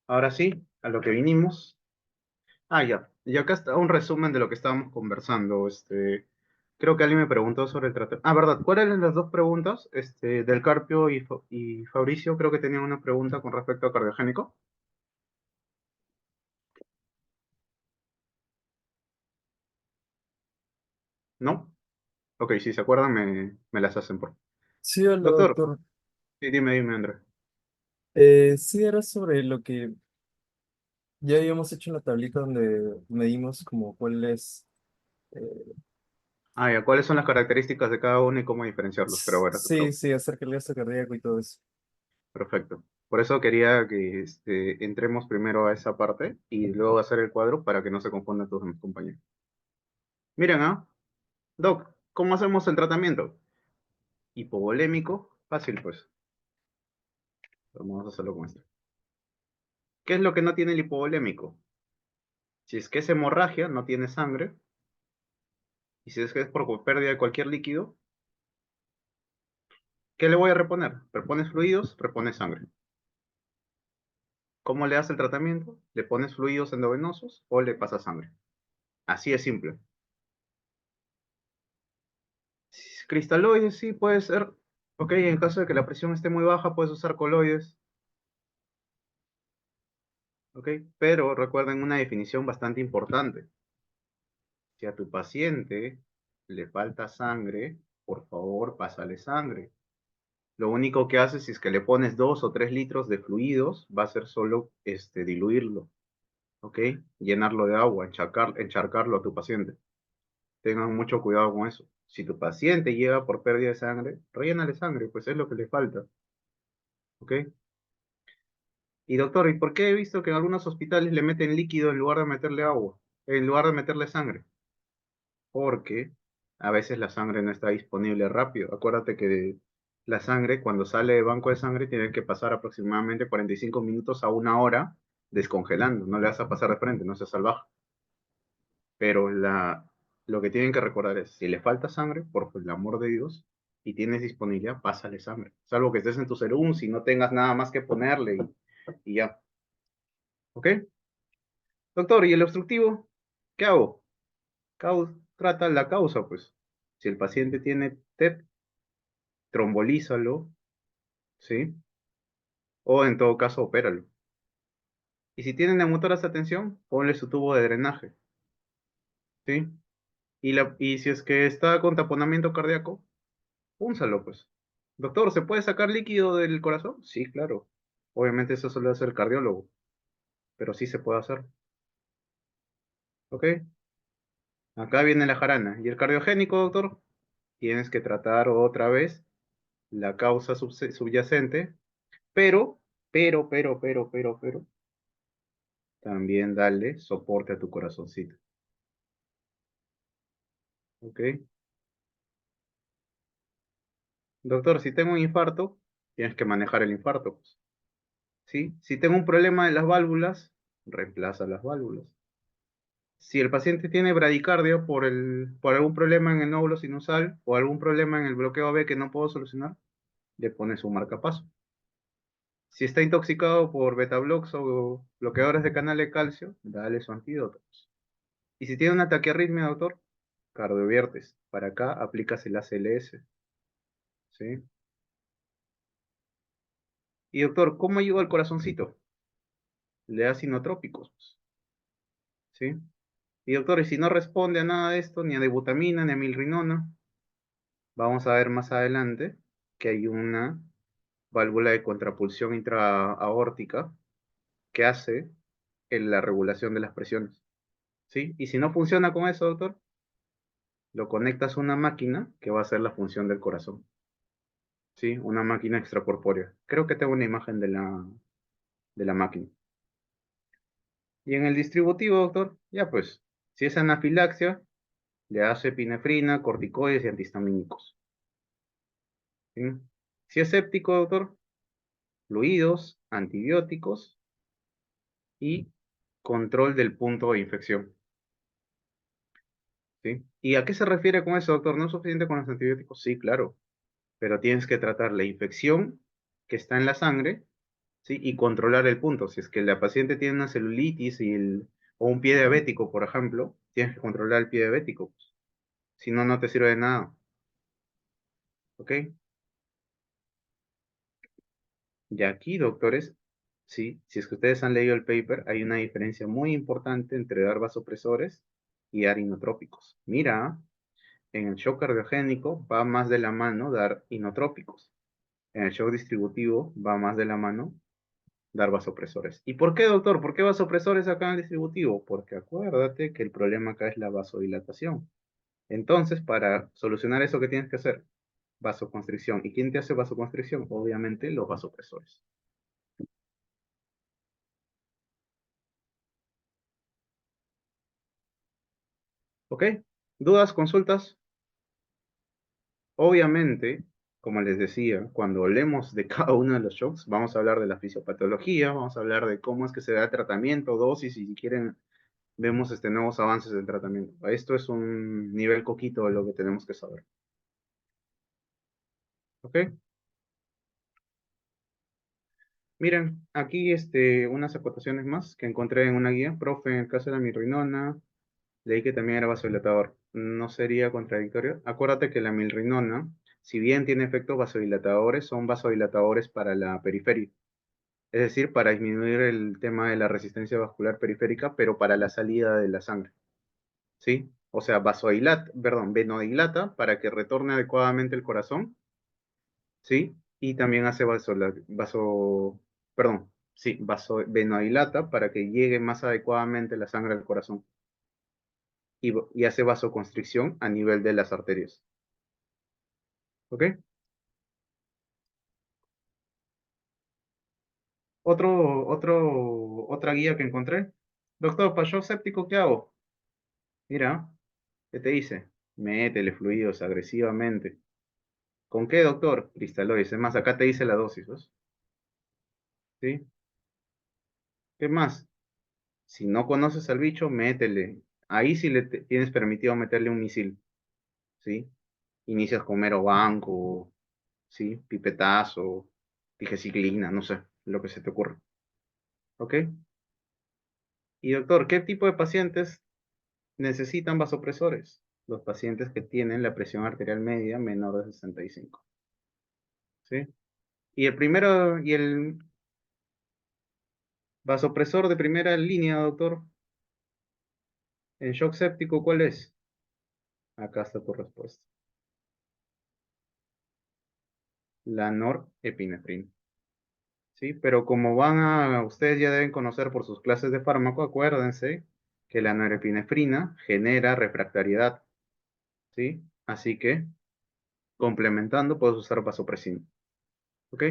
Ahora sí, a lo que vinimos. Ah, ya. Y acá está un resumen de lo que estábamos conversando. Creo que alguien me preguntó sobre el tratamiento. Ah, verdad. ¿Cuáles eran las dos preguntas? Del Carpio y Fabricio, creo que tenían una pregunta con respecto al cardiogénico. ¿No? Ok, si se acuerdan, me las hacen por.
Sí, hola,
Doctor,
doctor.
sí, dime, Andrés.
Sí, era sobre lo que ya habíamos hecho en la tablita donde medimos como cuál es. eh,
Ah, ya, ¿cuáles son las características de cada uno y cómo diferenciarlos? Pero bueno, tu
sí,
pregunta.
sí, acerca del gasto cardíaco y todo eso.
Perfecto. Por eso quería que entremos primero a esa parte y luego hacer el cuadro para que no se confundan tus demás compañeros. Miren, ¿ah? Doc, ¿cómo hacemos el tratamiento? Hipovolémico, fácil pues. Vamos a hacerlo con esto. ¿Qué es lo que no tiene el hipovolémico? Si es que es hemorragia, no tiene sangre. Y si es que es por pérdida de cualquier líquido, ¿qué le voy a reponer? Repones fluidos, repones sangre. ¿Cómo le hace el tratamiento? ¿Le pones fluidos endovenosos o le pasas sangre? Así es simple. Cristaloides, sí, puede ser. Ok, en caso de que la presión esté muy baja, puedes usar coloides. Ok, pero recuerden una definición bastante importante. Si a tu paciente le falta sangre, por favor, pásale sangre. Lo único que haces si es que le pones 2 o 3 litros de fluidos, va a ser solo diluirlo. ¿Ok? Llenarlo de agua, encharcarlo a tu paciente. Tengan mucho cuidado con eso. Si tu paciente llega por pérdida de sangre, rellénale sangre, pues es lo que le falta. ¿Ok? Y doctor, ¿y por qué he visto que en algunos hospitales le meten líquido en lugar de meterle agua? En lugar de meterle sangre. Porque a veces la sangre no está disponible rápido. Acuérdate que la sangre, cuando sale de banco de sangre, tiene que pasar aproximadamente 45 minutos a una hora descongelando. No le vas a pasar de frente, no seas salvaje. Pero lo que tienen que recordar es, si le falta sangre, por el amor de Dios, y tienes disponibilidad, pásale sangre. Salvo que estés en tu serum, si no tengas nada más que ponerle y ya. ¿Ok? Doctor, ¿y el obstructivo? ¿Qué hago? Trata la causa, pues. Si el paciente tiene TEP, trombolízalo, ¿sí? O en todo caso, opéralo. Y si tiene neumotoras de tensión, ponle su tubo de drenaje, ¿sí? Y si es que está con taponamiento cardíaco, únsalo, pues. Doctor, ¿se puede sacar líquido del corazón? Sí, claro. Obviamente eso solo hace el cardiólogo, pero sí se puede hacer. ¿Ok? Acá viene la jarana. ¿Y el cardiogénico, doctor? Tienes que tratar otra vez la causa subyacente, pero, pero, también dale soporte a tu corazoncito. ¿Ok? Doctor, si tengo un infarto, tienes que manejar el infarto, pues. ¿Sí? Si tengo un problema de las válvulas, reemplaza las válvulas. Si el paciente tiene bradicardia por algún problema en el nódulo sinusal o algún problema en el bloqueo AB que no puedo solucionar, le pones un marcapaso. Si está intoxicado por beta blocks o bloqueadores de canal de calcio, dale su antídoto. Y si tiene una taquiarritmia, doctor, cardioviertes. Para acá aplicas el ACLS. ¿Sí? Y doctor, ¿cómo ayuda al corazoncito? Le da sinotrópicos. ¿Sí? Y doctor, y si no responde a nada de esto, ni a debutamina, ni a milrinona, vamos a ver más adelante que hay una válvula de contrapulsión intraaórtica que hace la regulación de las presiones. ¿Sí? Y si no funciona con eso, doctor, lo conectas a una máquina que va a hacer la función del corazón. ¿Sí? Una máquina extracorpórea. Creo que tengo una imagen de la máquina. Y en el distributivo, doctor, ya pues, si es anafilaxia, le hace epinefrina, corticoides y antihistamínicos. ¿Sí? Si es séptico, doctor, fluidos, antibióticos y control del punto de infección. ¿Sí? ¿Y a qué se refiere con eso, doctor? ¿No es suficiente con los antibióticos? Sí, claro, pero tienes que tratar la infección que está en la sangre ¿sí? Y controlar el punto. Si es que la paciente tiene una celulitis o un pie diabético, por ejemplo, tienes que controlar el pie diabético. Si no, no te sirve de nada. ¿Ok? Y aquí, doctores, sí, si es que ustedes han leído el paper, hay una diferencia muy importante entre dar vasopresores y dar inotrópicos. Mira, en el shock cardiogénico va más de la mano dar inotrópicos. En el shock distributivo va más de la mano dar vasopresores. ¿Y por qué, doctor? ¿Por qué vasopresores acá en el distributivo? Porque acuérdate que el problema acá es la vasodilatación. Entonces, para solucionar eso, ¿qué tienes que hacer? Vasoconstricción. ¿Y quién te hace vasoconstricción? Obviamente los vasopresores. ¿Ok? ¿Dudas, consultas? Obviamente, como les decía, cuando hablemos de cada uno de los shocks, vamos a hablar de la fisiopatología, vamos a hablar de cómo es que se da el tratamiento, dosis, y si quieren, vemos nuevos avances del tratamiento. Esto es un nivel coquito de lo que tenemos que saber. ¿Ok? Miren, aquí unas acotaciones más que encontré en una guía. Profe, en el caso de la milrinona, leí que también era vasodilatador. ¿No sería contradictorio? Acuérdate que la milrinona, si bien tiene efectos vasodilatadores, son vasodilatadores para la periferia. Es decir, para disminuir el tema de la resistencia vascular periférica, pero para la salida de la sangre. ¿Sí? O sea, venodilata para que retorne adecuadamente el corazón, ¿sí? Y también hace vasodilata para que llegue más adecuadamente la sangre al corazón. Y hace vasoconstricción a nivel de las arterias. ¿Ok? Otra guía que encontré. Doctor, para shock séptico, ¿qué hago? Mira, ¿qué te dice? Métele fluidos agresivamente. ¿Con qué, doctor? Cristaloides. Es más, acá te dice la dosis, ¿ves? ¿Sí? ¿Qué más? Si no conoces al bicho, métele. Ahí sí tienes permitido meterle un misil, ¿sí? Inicias con mero banco, ¿sí? Pipetazo, digeciclina, no sé, lo que se te ocurra. ¿Ok? Y doctor, ¿qué tipo de pacientes necesitan vasopresores? Los pacientes que tienen la presión arterial media menor de 65. ¿Sí? Y el vasopresor de primera línea, doctor, en shock séptico, ¿cuál es? Acá está tu respuesta. La norepinefrina. ¿Sí? Pero como ustedes ya deben conocer por sus clases de fármaco, acuérdense que la norepinefrina genera refractariedad. ¿Sí? Así que, complementando, puedes usar vasopresina. ¿Ok?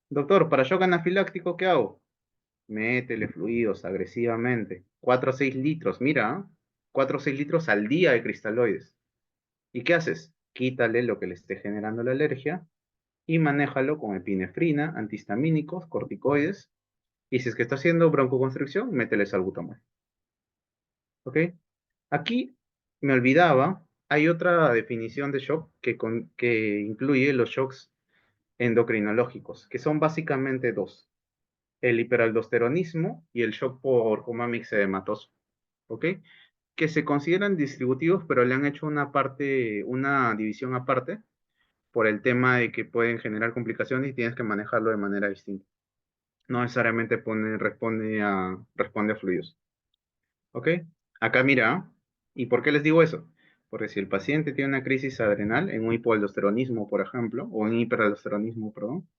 Doctor, para shock anafiláctico, ¿qué hago? Métele fluidos agresivamente. 4 a 6 litros, mira, 4 a 6 litros al día de cristaloides. ¿Y qué haces? Quítale lo que le esté generando la alergia y manéjalo con epinefrina, antihistamínicos, corticoides. Y si es que está haciendo broncoconstricción, métele salbutamol. ¿Ok? Aquí me olvidaba, hay otra definición de shock que incluye los shocks endocrinológicos, que son básicamente dos: el hiperaldosteronismo y el shock por coma mixedematoso. ¿Ok? Que se consideran distributivos, pero le han hecho una división aparte por el tema de que pueden generar complicaciones y tienes que manejarlo de manera distinta. No necesariamente responde a fluidos. ¿Ok? Acá mira, ¿y por qué les digo eso? Porque si el paciente tiene una crisis adrenal, en un hipoaldosteronismo, por ejemplo, o en hiperaldosteronismo, perdón,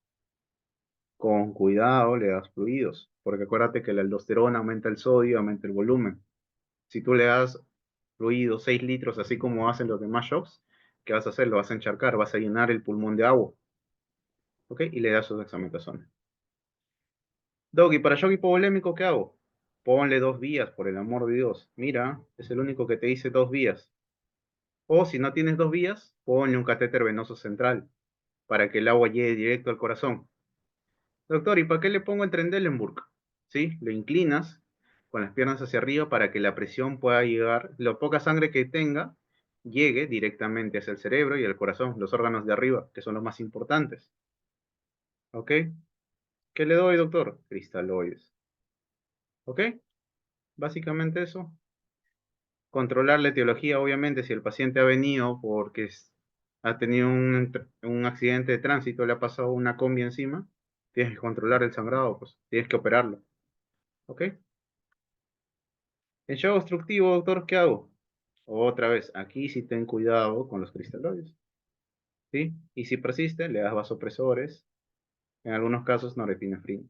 con cuidado le das fluidos, porque acuérdate que la aldosterona aumenta el sodio, aumenta el volumen. Si tú le das fluidos 6 litros, así como hacen los demás shocks, ¿qué vas a hacer? Lo vas a encharcar, vas a llenar el pulmón de agua, ¿ok? Y le das sus dexametasona. Doggy, para shock hipovolémico, ¿qué hago? Ponle 2 vías, por el amor de Dios. Mira, es el único que te dice 2 vías. O si no tienes 2 vías, ponle un catéter venoso central, para que el agua llegue directo al corazón. Doctor, ¿y para qué le pongo en Trendelenburg? ¿Sí? Lo inclinas con las piernas hacia arriba para que la presión pueda llegar, la poca sangre que tenga, llegue directamente hacia el cerebro y el corazón, los órganos de arriba, que son los más importantes. ¿Ok? ¿Qué le doy, doctor? Cristaloides. ¿Ok? Básicamente eso. Controlar la etiología, obviamente, si el paciente ha venido porque ha tenido un accidente de tránsito, le ha pasado una combi encima, tienes que controlar el sangrado, pues tienes que operarlo. ¿Ok? En shock obstructivo, doctor, ¿qué hago? Otra vez, aquí sí ten cuidado con los cristaloides. ¿Sí? Y si persiste, le das vasopresores, en algunos casos norepinefrina.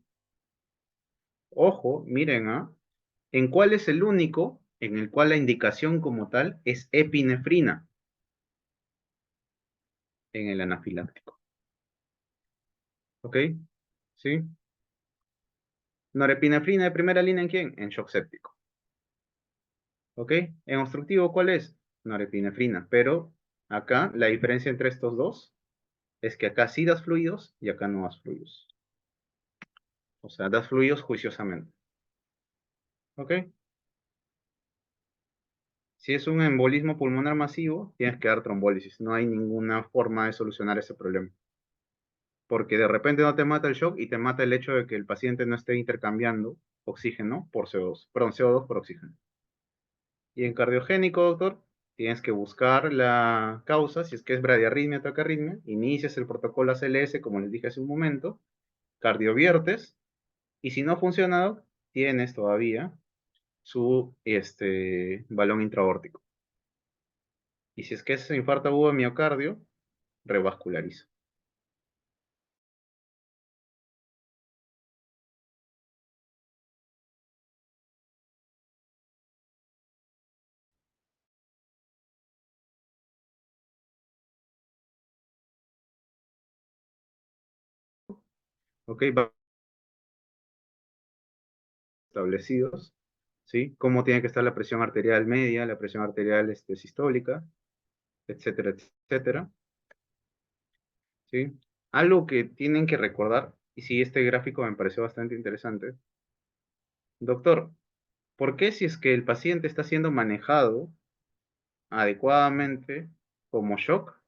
Ojo, miren, ¿en cuál es el único en el cual la indicación como tal es epinefrina? En el anafiláctico. ¿Ok? ¿Sí? Norepinefrina de primera línea, ¿en quién? En shock séptico. ¿Ok? En obstructivo, ¿cuál es? Norepinefrina. Pero acá la diferencia entre estos dos es que acá sí das fluidos y acá no das fluidos. O sea, das fluidos juiciosamente. ¿Ok? Si es un embolismo pulmonar masivo, tienes que dar trombólisis. No hay ninguna forma de solucionar ese problema. Porque de repente no te mata el shock y te mata el hecho de que el paciente no esté intercambiando oxígeno por CO2. Perdón, CO2 por oxígeno. Y en cardiogénico, doctor, tienes que buscar la causa, si es que es bradiarritmia o taquiarritmia, inicias el protocolo ACLS, como les dije hace un momento, cardioviertes, y si no ha funcionado, tienes todavía su balón intraórtico. Y si es que es infarto agudo de miocardio, revasculariza. ¿Ok? Establecidos, ¿sí? Cómo tiene que estar la presión arterial media, la presión arterial sistólica, etcétera, etcétera, ¿sí? Algo que tienen que recordar, y sí, este gráfico me pareció bastante interesante. Doctor, ¿por qué si es que el paciente está siendo manejado adecuadamente como shock,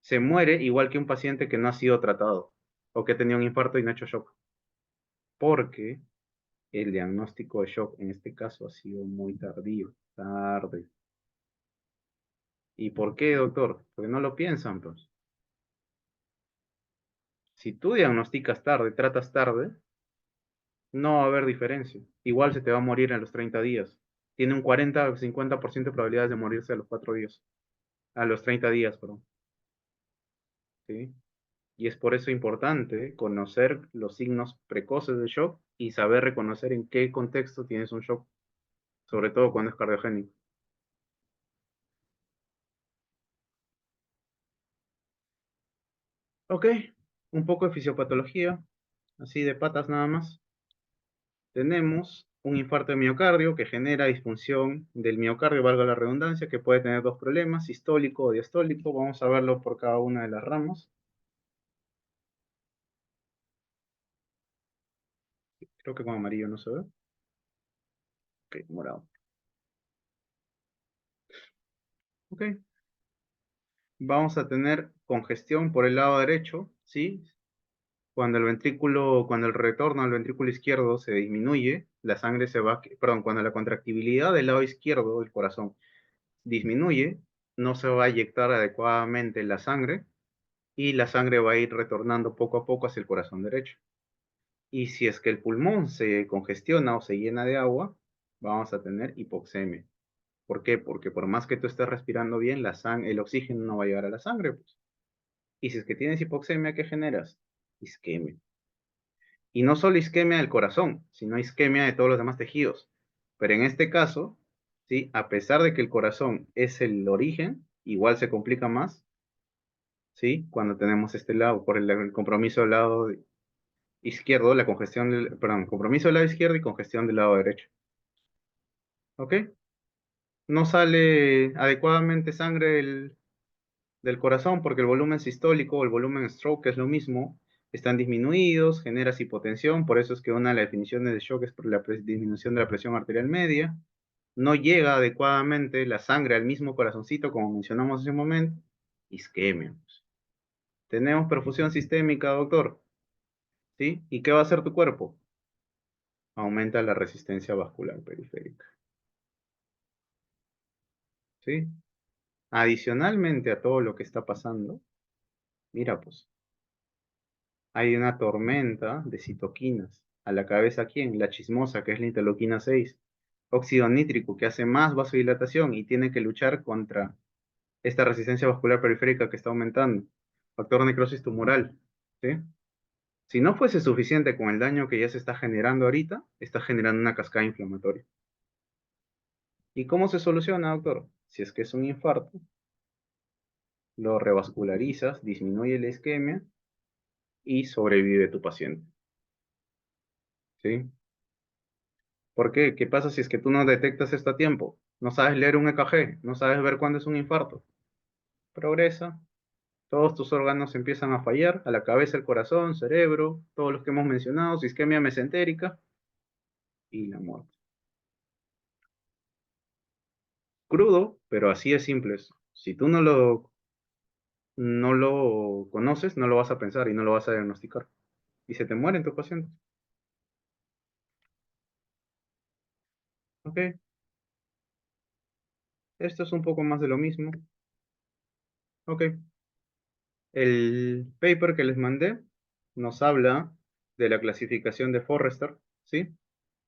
se muere igual que un paciente que no ha sido tratado o que tenía un infarto y no ha hecho shock? Porque el diagnóstico de shock en este caso ha sido muy tardío, tarde. ¿Y por qué, doctor? Porque no lo piensan, pues. Si tú diagnosticas tarde, tratas tarde, no va a haber diferencia. Igual se te va a morir en los 30 días. Tiene un 40 o 50% de probabilidades de morirse a los 4 días. A los 30 días, perdón. ¿Sí? Y es por eso importante conocer los signos precoces del shock y saber reconocer en qué contexto tienes un shock, sobre todo cuando es cardiogénico. Ok, un poco de fisiopatología, así de patas nada más. Tenemos un infarto de miocardio que genera disfunción del miocardio, valga la redundancia, que puede tener dos problemas, sistólico o diastólico. Vamos a verlo por cada una de las ramas. Creo que con amarillo no se ve. Ok, morado. Ok. Vamos a tener congestión por el lado derecho, ¿sí? Cuando el retorno al ventrículo izquierdo se disminuye, la sangre se va, perdón, cuando la contractibilidad del lado izquierdo del corazón disminuye, no se va a inyectar adecuadamente la sangre y la sangre va a ir retornando poco a poco hacia el corazón derecho. Y si es que el pulmón se congestiona o se llena de agua, vamos a tener hipoxemia. ¿Por qué? Porque por más que tú estés respirando bien, el oxígeno no va a llegar a la sangre, pues. Y si es que tienes hipoxemia, ¿qué generas? Isquemia. Y no solo isquemia del corazón, sino isquemia de todos los demás tejidos. Pero en este caso, ¿sí? A pesar de que el corazón es el origen, igual se complica más, ¿sí? Cuando tenemos este lado, por el compromiso del lado izquierdo, la congestión perdón, compromiso del lado izquierdo y congestión del lado derecho. ¿Ok? No sale adecuadamente sangre del corazón porque el volumen sistólico o el volumen stroke, que es lo mismo, están disminuidos, generas hipotensión, por eso es que una de las definiciones de shock es por la disminución de la presión arterial media. No llega adecuadamente la sangre al mismo corazoncito, como mencionamos hace un momento, isquemia. Tenemos perfusión sistémica, doctor. ¿sí? ¿Y qué va a hacer tu cuerpo? Aumenta la resistencia vascular periférica, ¿sí? Adicionalmente a todo lo que está pasando, mira pues, hay una tormenta de citoquinas. A la cabeza, ¿quién? La chismosa, que es la interleuquina 6. Óxido nítrico, que hace más vasodilatación y tiene que luchar contra esta resistencia vascular periférica que está aumentando. Factor necrosis tumoral, ¿sí? Si no fuese suficiente con el daño que ya se está generando ahorita, está generando una cascada inflamatoria. ¿Y cómo se soluciona, doctor? Si es que es un infarto, lo revascularizas, disminuye la isquemia y sobrevive tu paciente, ¿sí? ¿Por qué? ¿Qué pasa si es que tú no detectas esto a tiempo? No sabes leer un EKG, no sabes ver cuándo es un infarto. Progresa, todos tus órganos empiezan a fallar, a la cabeza, el corazón, cerebro, todos los que hemos mencionado, isquemia mesentérica y la muerte. Crudo, pero así es simple. Si tú no lo conoces, no lo vas a pensar y no lo vas a diagnosticar. Y se te mueren tus pacientes. ¿Ok? Esto es un poco más de lo mismo. ¿Ok? El paper que les mandé nos habla de la clasificación de Forrester, ¿sí?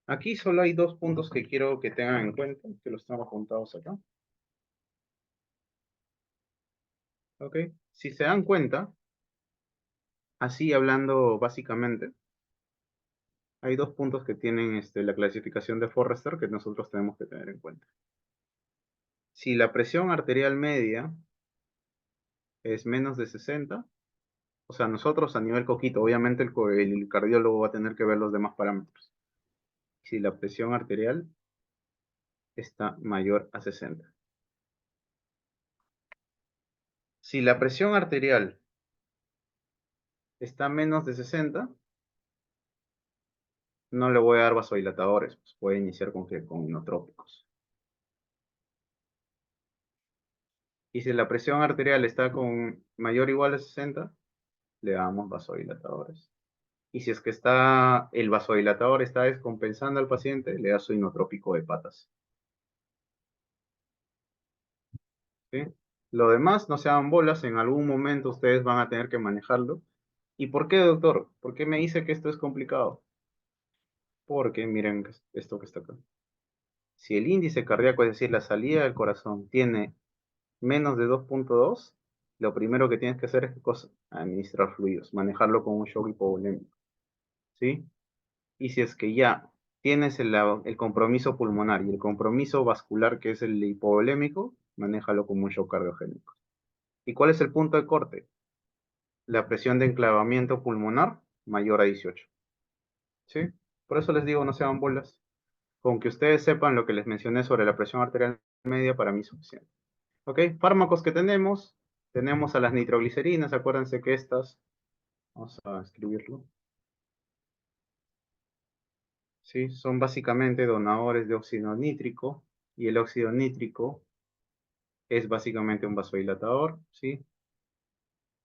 Aquí solo hay dos puntos que quiero que tengan en cuenta, que los tengo apuntados acá. ¿Ok? Si se dan cuenta, así hablando básicamente, hay dos puntos que tienen la clasificación de Forrester que nosotros tenemos que tener en cuenta. Si la presión arterial media es menos de 60, o sea, nosotros a nivel coquito, obviamente el cardiólogo va a tener que ver los demás parámetros. Si la presión arterial está mayor a 60. Si la presión arterial está menos de 60, no le voy a dar vasodilatadores, pues puede iniciar con inotrópicos. Y si la presión arterial está con mayor o igual a 60, le damos vasodilatadores. Y si es que el vasodilatador está descompensando al paciente, le da su inotrópico de patas. ¿Sí? Lo demás, no se hagan bolas, en algún momento ustedes van a tener que manejarlo. ¿Y por qué, doctor? ¿Por qué me dice que esto es complicado? Porque miren esto que está acá. Si el índice cardíaco, es decir, la salida del corazón, tiene menos de 2.2, lo primero que tienes que hacer es, ¿qué cosa? Administrar fluidos, manejarlo con un shock hipovolémico, ¿sí? Y si es que ya tienes el compromiso pulmonar y el compromiso vascular, que es el hipovolémico, manéjalo como un shock cardiogénico. ¿Y cuál es el punto de corte? La presión de enclavamiento pulmonar mayor a 18, ¿sí? Por eso les digo, no se hagan bolas. Con que ustedes sepan lo que les mencioné sobre la presión arterial media, para mí es suficiente. ¿Ok? Fármacos que tenemos a las nitroglicerinas, acuérdense que estas, vamos a escribirlo, ¿sí? Son básicamente donadores de óxido nítrico, y el óxido nítrico es básicamente un vasodilatador, ¿sí?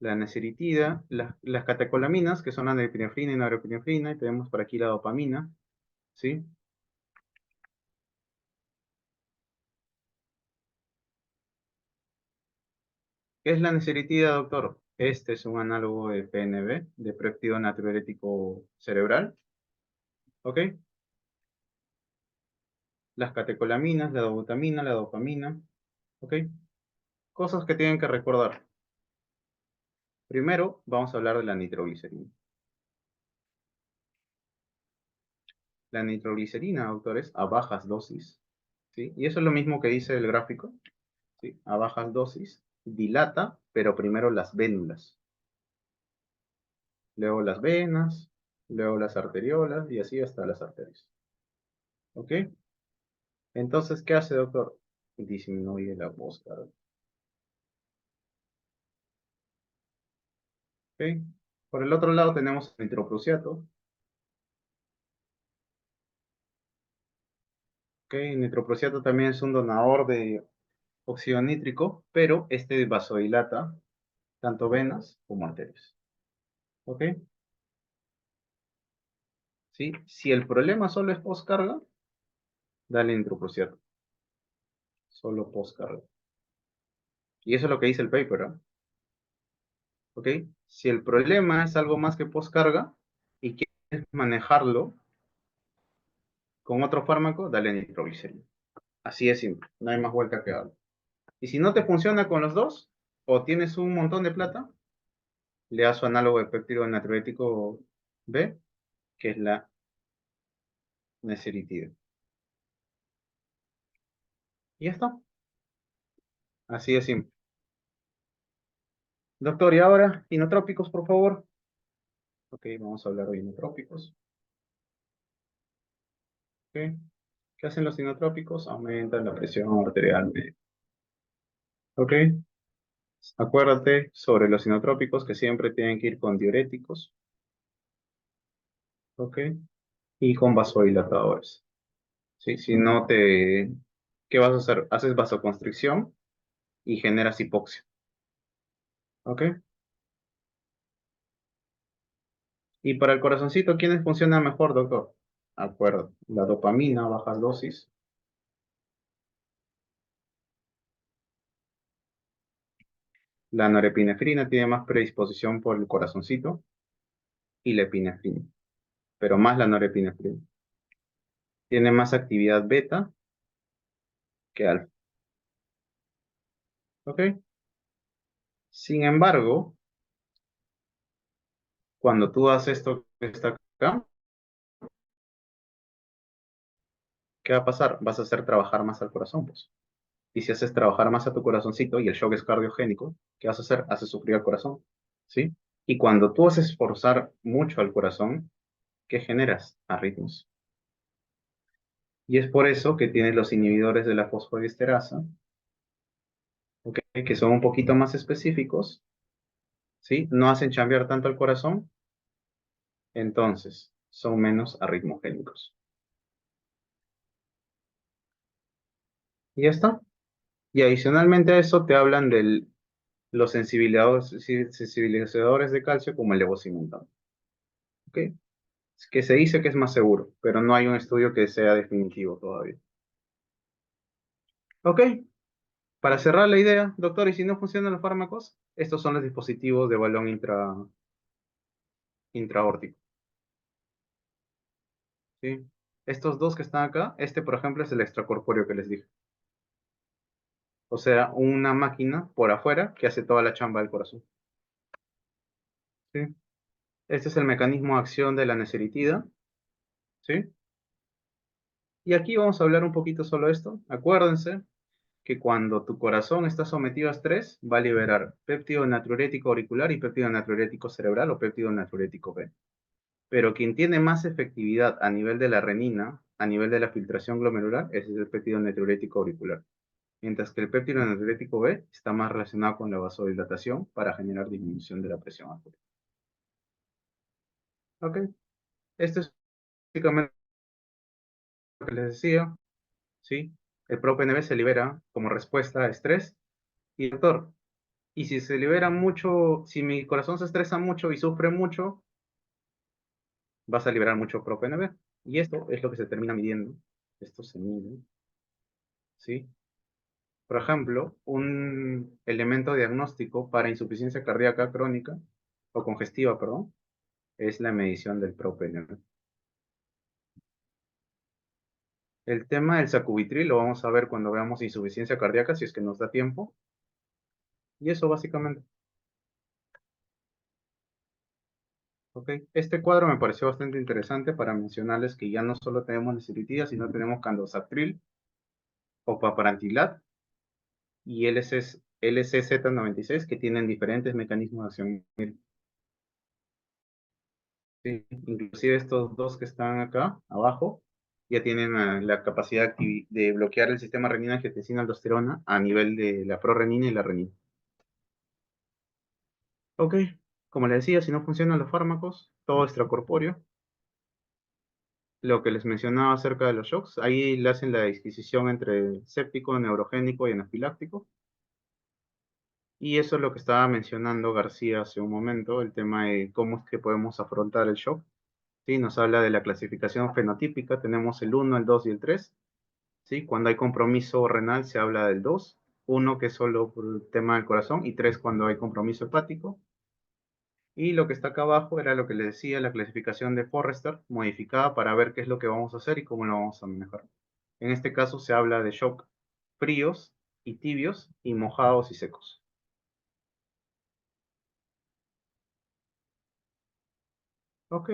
La neceritida, las catecolaminas, que son la norepinefrina y norepinefrina, y tenemos por aquí la dopamina, ¿sí? ¿Qué es la neceritida, doctor? Este es un análogo de PNB, de péptido natriurético cerebral, ¿ok? Las catecolaminas, la dobutamina, la dopamina, ¿ok? Cosas que tienen que recordar. Primero, vamos a hablar de la nitroglicerina. La nitroglicerina, doctores, a bajas dosis, ¿sí? Y eso es lo mismo que dice el gráfico, ¿sí? A bajas dosis, dilata, pero primero las vénulas, luego las venas, luego las arteriolas y así hasta las arterias, ¿ok? Entonces, ¿qué hace, doctor? Disminuye la búsqueda, ¿ok? Por el otro lado tenemos el nitroprusiato, ¿ok? El nitroprusiato también es un donador de óxido nítrico, pero este vasodilata tanto venas como arterias, ¿ok? ¿sí? Si el problema solo es postcarga, dale intrucruciato. Solo postcarga. Y eso es lo que dice el paper, ¿ah? ¿Ok? Si el problema es algo más que postcarga y quieres manejarlo con otro fármaco, dale nitroglicerina. Así es simple, no hay más vuelta que darle. Y si no te funciona con los dos, o tienes un montón de plata, le das su análogo de péptido natriurético B, que es la neceritida. Y ya está. Así de simple. Doctor, y ahora, inotrópicos, por favor. Ok, vamos a hablar de inotrópicos. Ok. ¿Qué hacen los inotrópicos? Aumentan la presión arterial media. Ok. Acuérdate sobre los inotrópicos que siempre tienen que ir con diuréticos. Ok. Y con vasodilatadores. ¿Sí? Si no te... ¿Qué vas a hacer? Haces vasoconstricción y generas hipoxia. ¿Ok? Y para el corazoncito, ¿quiénes funcionan mejor, doctor? Acuerdo. La dopamina, bajas dosis. La norepinefrina tiene más predisposición por el corazoncito. Y la epinefrina. Pero más la norepinefrina. Tiene más actividad beta que alfa. ¿Ok? Sin embargo, cuando tú haces esto que está acá, ¿qué va a pasar? Vas a hacer trabajar más al corazón, pues. Y si haces trabajar más a tu corazoncito y el shock es cardiogénico, ¿qué vas a hacer? Haces sufrir al corazón, ¿sí? Y cuando tú haces forzar mucho al corazón, ¿qué generas? Arritmias. Y es por eso que tienes los inhibidores de la fosfodiesterasa, ¿ok? Que son un poquito más específicos, ¿sí? No hacen chambear tanto al corazón, entonces son menos arritmogénicos. Y ya está. Y adicionalmente a eso te hablan de los sensibilizadores de calcio como el levosimentano. ¿Ok? Es que se dice que es más seguro, pero no hay un estudio que sea definitivo todavía. ¿Ok? Para cerrar la idea, doctor, ¿y si no funcionan los fármacos? Estos son los dispositivos de balón intraórtico. ¿Sí? Estos dos que están acá, este por ejemplo es el extracorpóreo que les dije. O sea, una máquina por afuera que hace toda la chamba del corazón. ¿Sí? Este es el mecanismo de acción de la neseritida. ¿Sí? Y aquí vamos a hablar un poquito solo de esto. Acuérdense que cuando tu corazón está sometido a estrés, va a liberar péptido natriurético auricular y péptido natriurético cerebral o péptido natriurético B. Pero quien tiene más efectividad a nivel de la renina, a nivel de la filtración glomerular, es el péptido natriurético auricular. Mientras que el péptido natriurético B está más relacionado con la vasodilatación para generar disminución de la presión arterial. ¿Ok? Esto es básicamente lo que les decía. ¿Sí? El ProPNB se libera como respuesta a estrés. Y doctor, y si se libera mucho, si mi corazón se estresa mucho y sufre mucho, vas a liberar mucho ProPNB. Y esto es lo que se termina midiendo. Esto se mide. ¿Sí? Por ejemplo, un elemento diagnóstico para insuficiencia cardíaca crónica, o congestiva, perdón, es la medición del ProPNB. El tema del sacubitril lo vamos a ver cuando veamos insuficiencia cardíaca, si es que nos da tiempo. Y eso básicamente. ¿Ok? Este cuadro me pareció bastante interesante para mencionarles que ya no solo tenemos nesiritina, sino tenemos candosatril, opaparantilat y LCZ96 que tienen diferentes mecanismos de acción. Sí, inclusive estos dos que están acá abajo ya tienen la capacidad de bloquear el sistema renina-angiotensina-aldosterona a nivel de la prorrenina y la renina. Ok, como les decía, si no funcionan los fármacos, todo extracorpóreo. Lo que les mencionaba acerca de los shocks, ahí le hacen la disquisición entre séptico, neurogénico y anafiláctico. Y eso es lo que estaba mencionando García hace un momento, el tema de cómo es que podemos afrontar el shock. ¿sí? Nos habla de la clasificación fenotípica, tenemos el 1, el 2 y el 3, ¿sí? Cuando hay compromiso renal se habla del 2, 1 que es solo por el tema del corazón y 3 cuando hay compromiso hepático. Y lo que está acá abajo era lo que les decía, la clasificación de Forrester, modificada para ver qué es lo que vamos a hacer y cómo lo vamos a manejar. En este caso se habla de shock fríos y tibios y mojados y secos. Ok,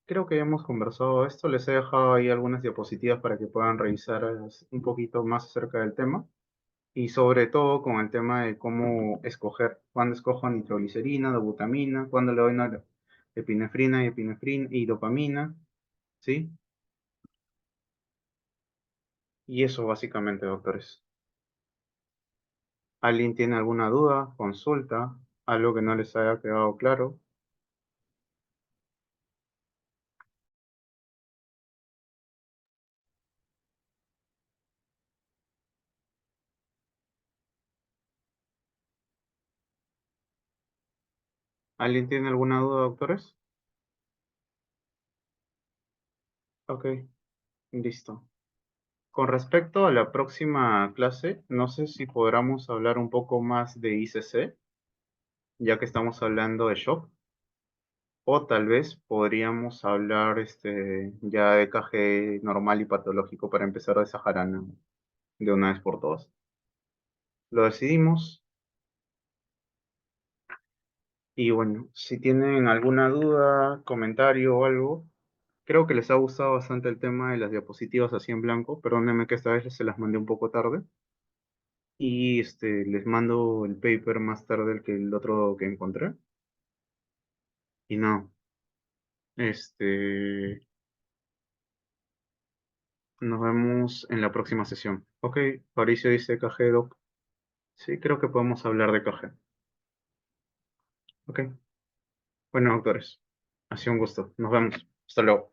creo que ya hemos conversado esto. Les he dejado ahí algunas diapositivas para que puedan revisar un poquito más acerca del tema. Y sobre todo con el tema de cómo escoger, cuándo escojo nitroglicerina, dobutamina, cuándo le doy epinefrina y dopamina, ¿sí? Y eso básicamente, doctores. ¿Alguien tiene alguna duda, consulta, algo que no les haya quedado claro? ¿Alguien tiene alguna duda, doctores? Ok, listo. Con respecto a la próxima clase, no sé si podamos hablar un poco más de ICC, ya que estamos hablando de shock, o tal vez podríamos hablar ya de KG normal y patológico para empezar esa jarana de una vez por todas. Lo decidimos y bueno, si tienen alguna duda, comentario o algo, creo que les ha gustado bastante el tema de las diapositivas así en blanco. Perdónenme que esta vez se las mandé un poco tarde. Y les mando el paper más tarde que el otro que encontré. Y no, este, nos vemos en la próxima sesión. Ok, Fabricio dice KG, Doc. Sí, creo que podemos hablar de KG. Ok, bueno, doctores, ha sido un gusto. Nos vemos. Hasta luego.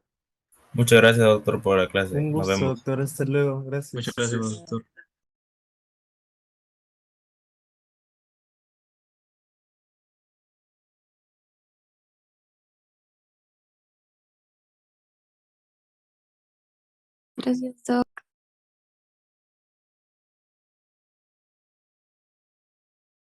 Muchas gracias, doctor, por la clase.
Un
Nos
gusto,
vemos.
doctor. Hasta luego.
Muchas
Gracias.
gracias, doctor.
Gracias, Doc.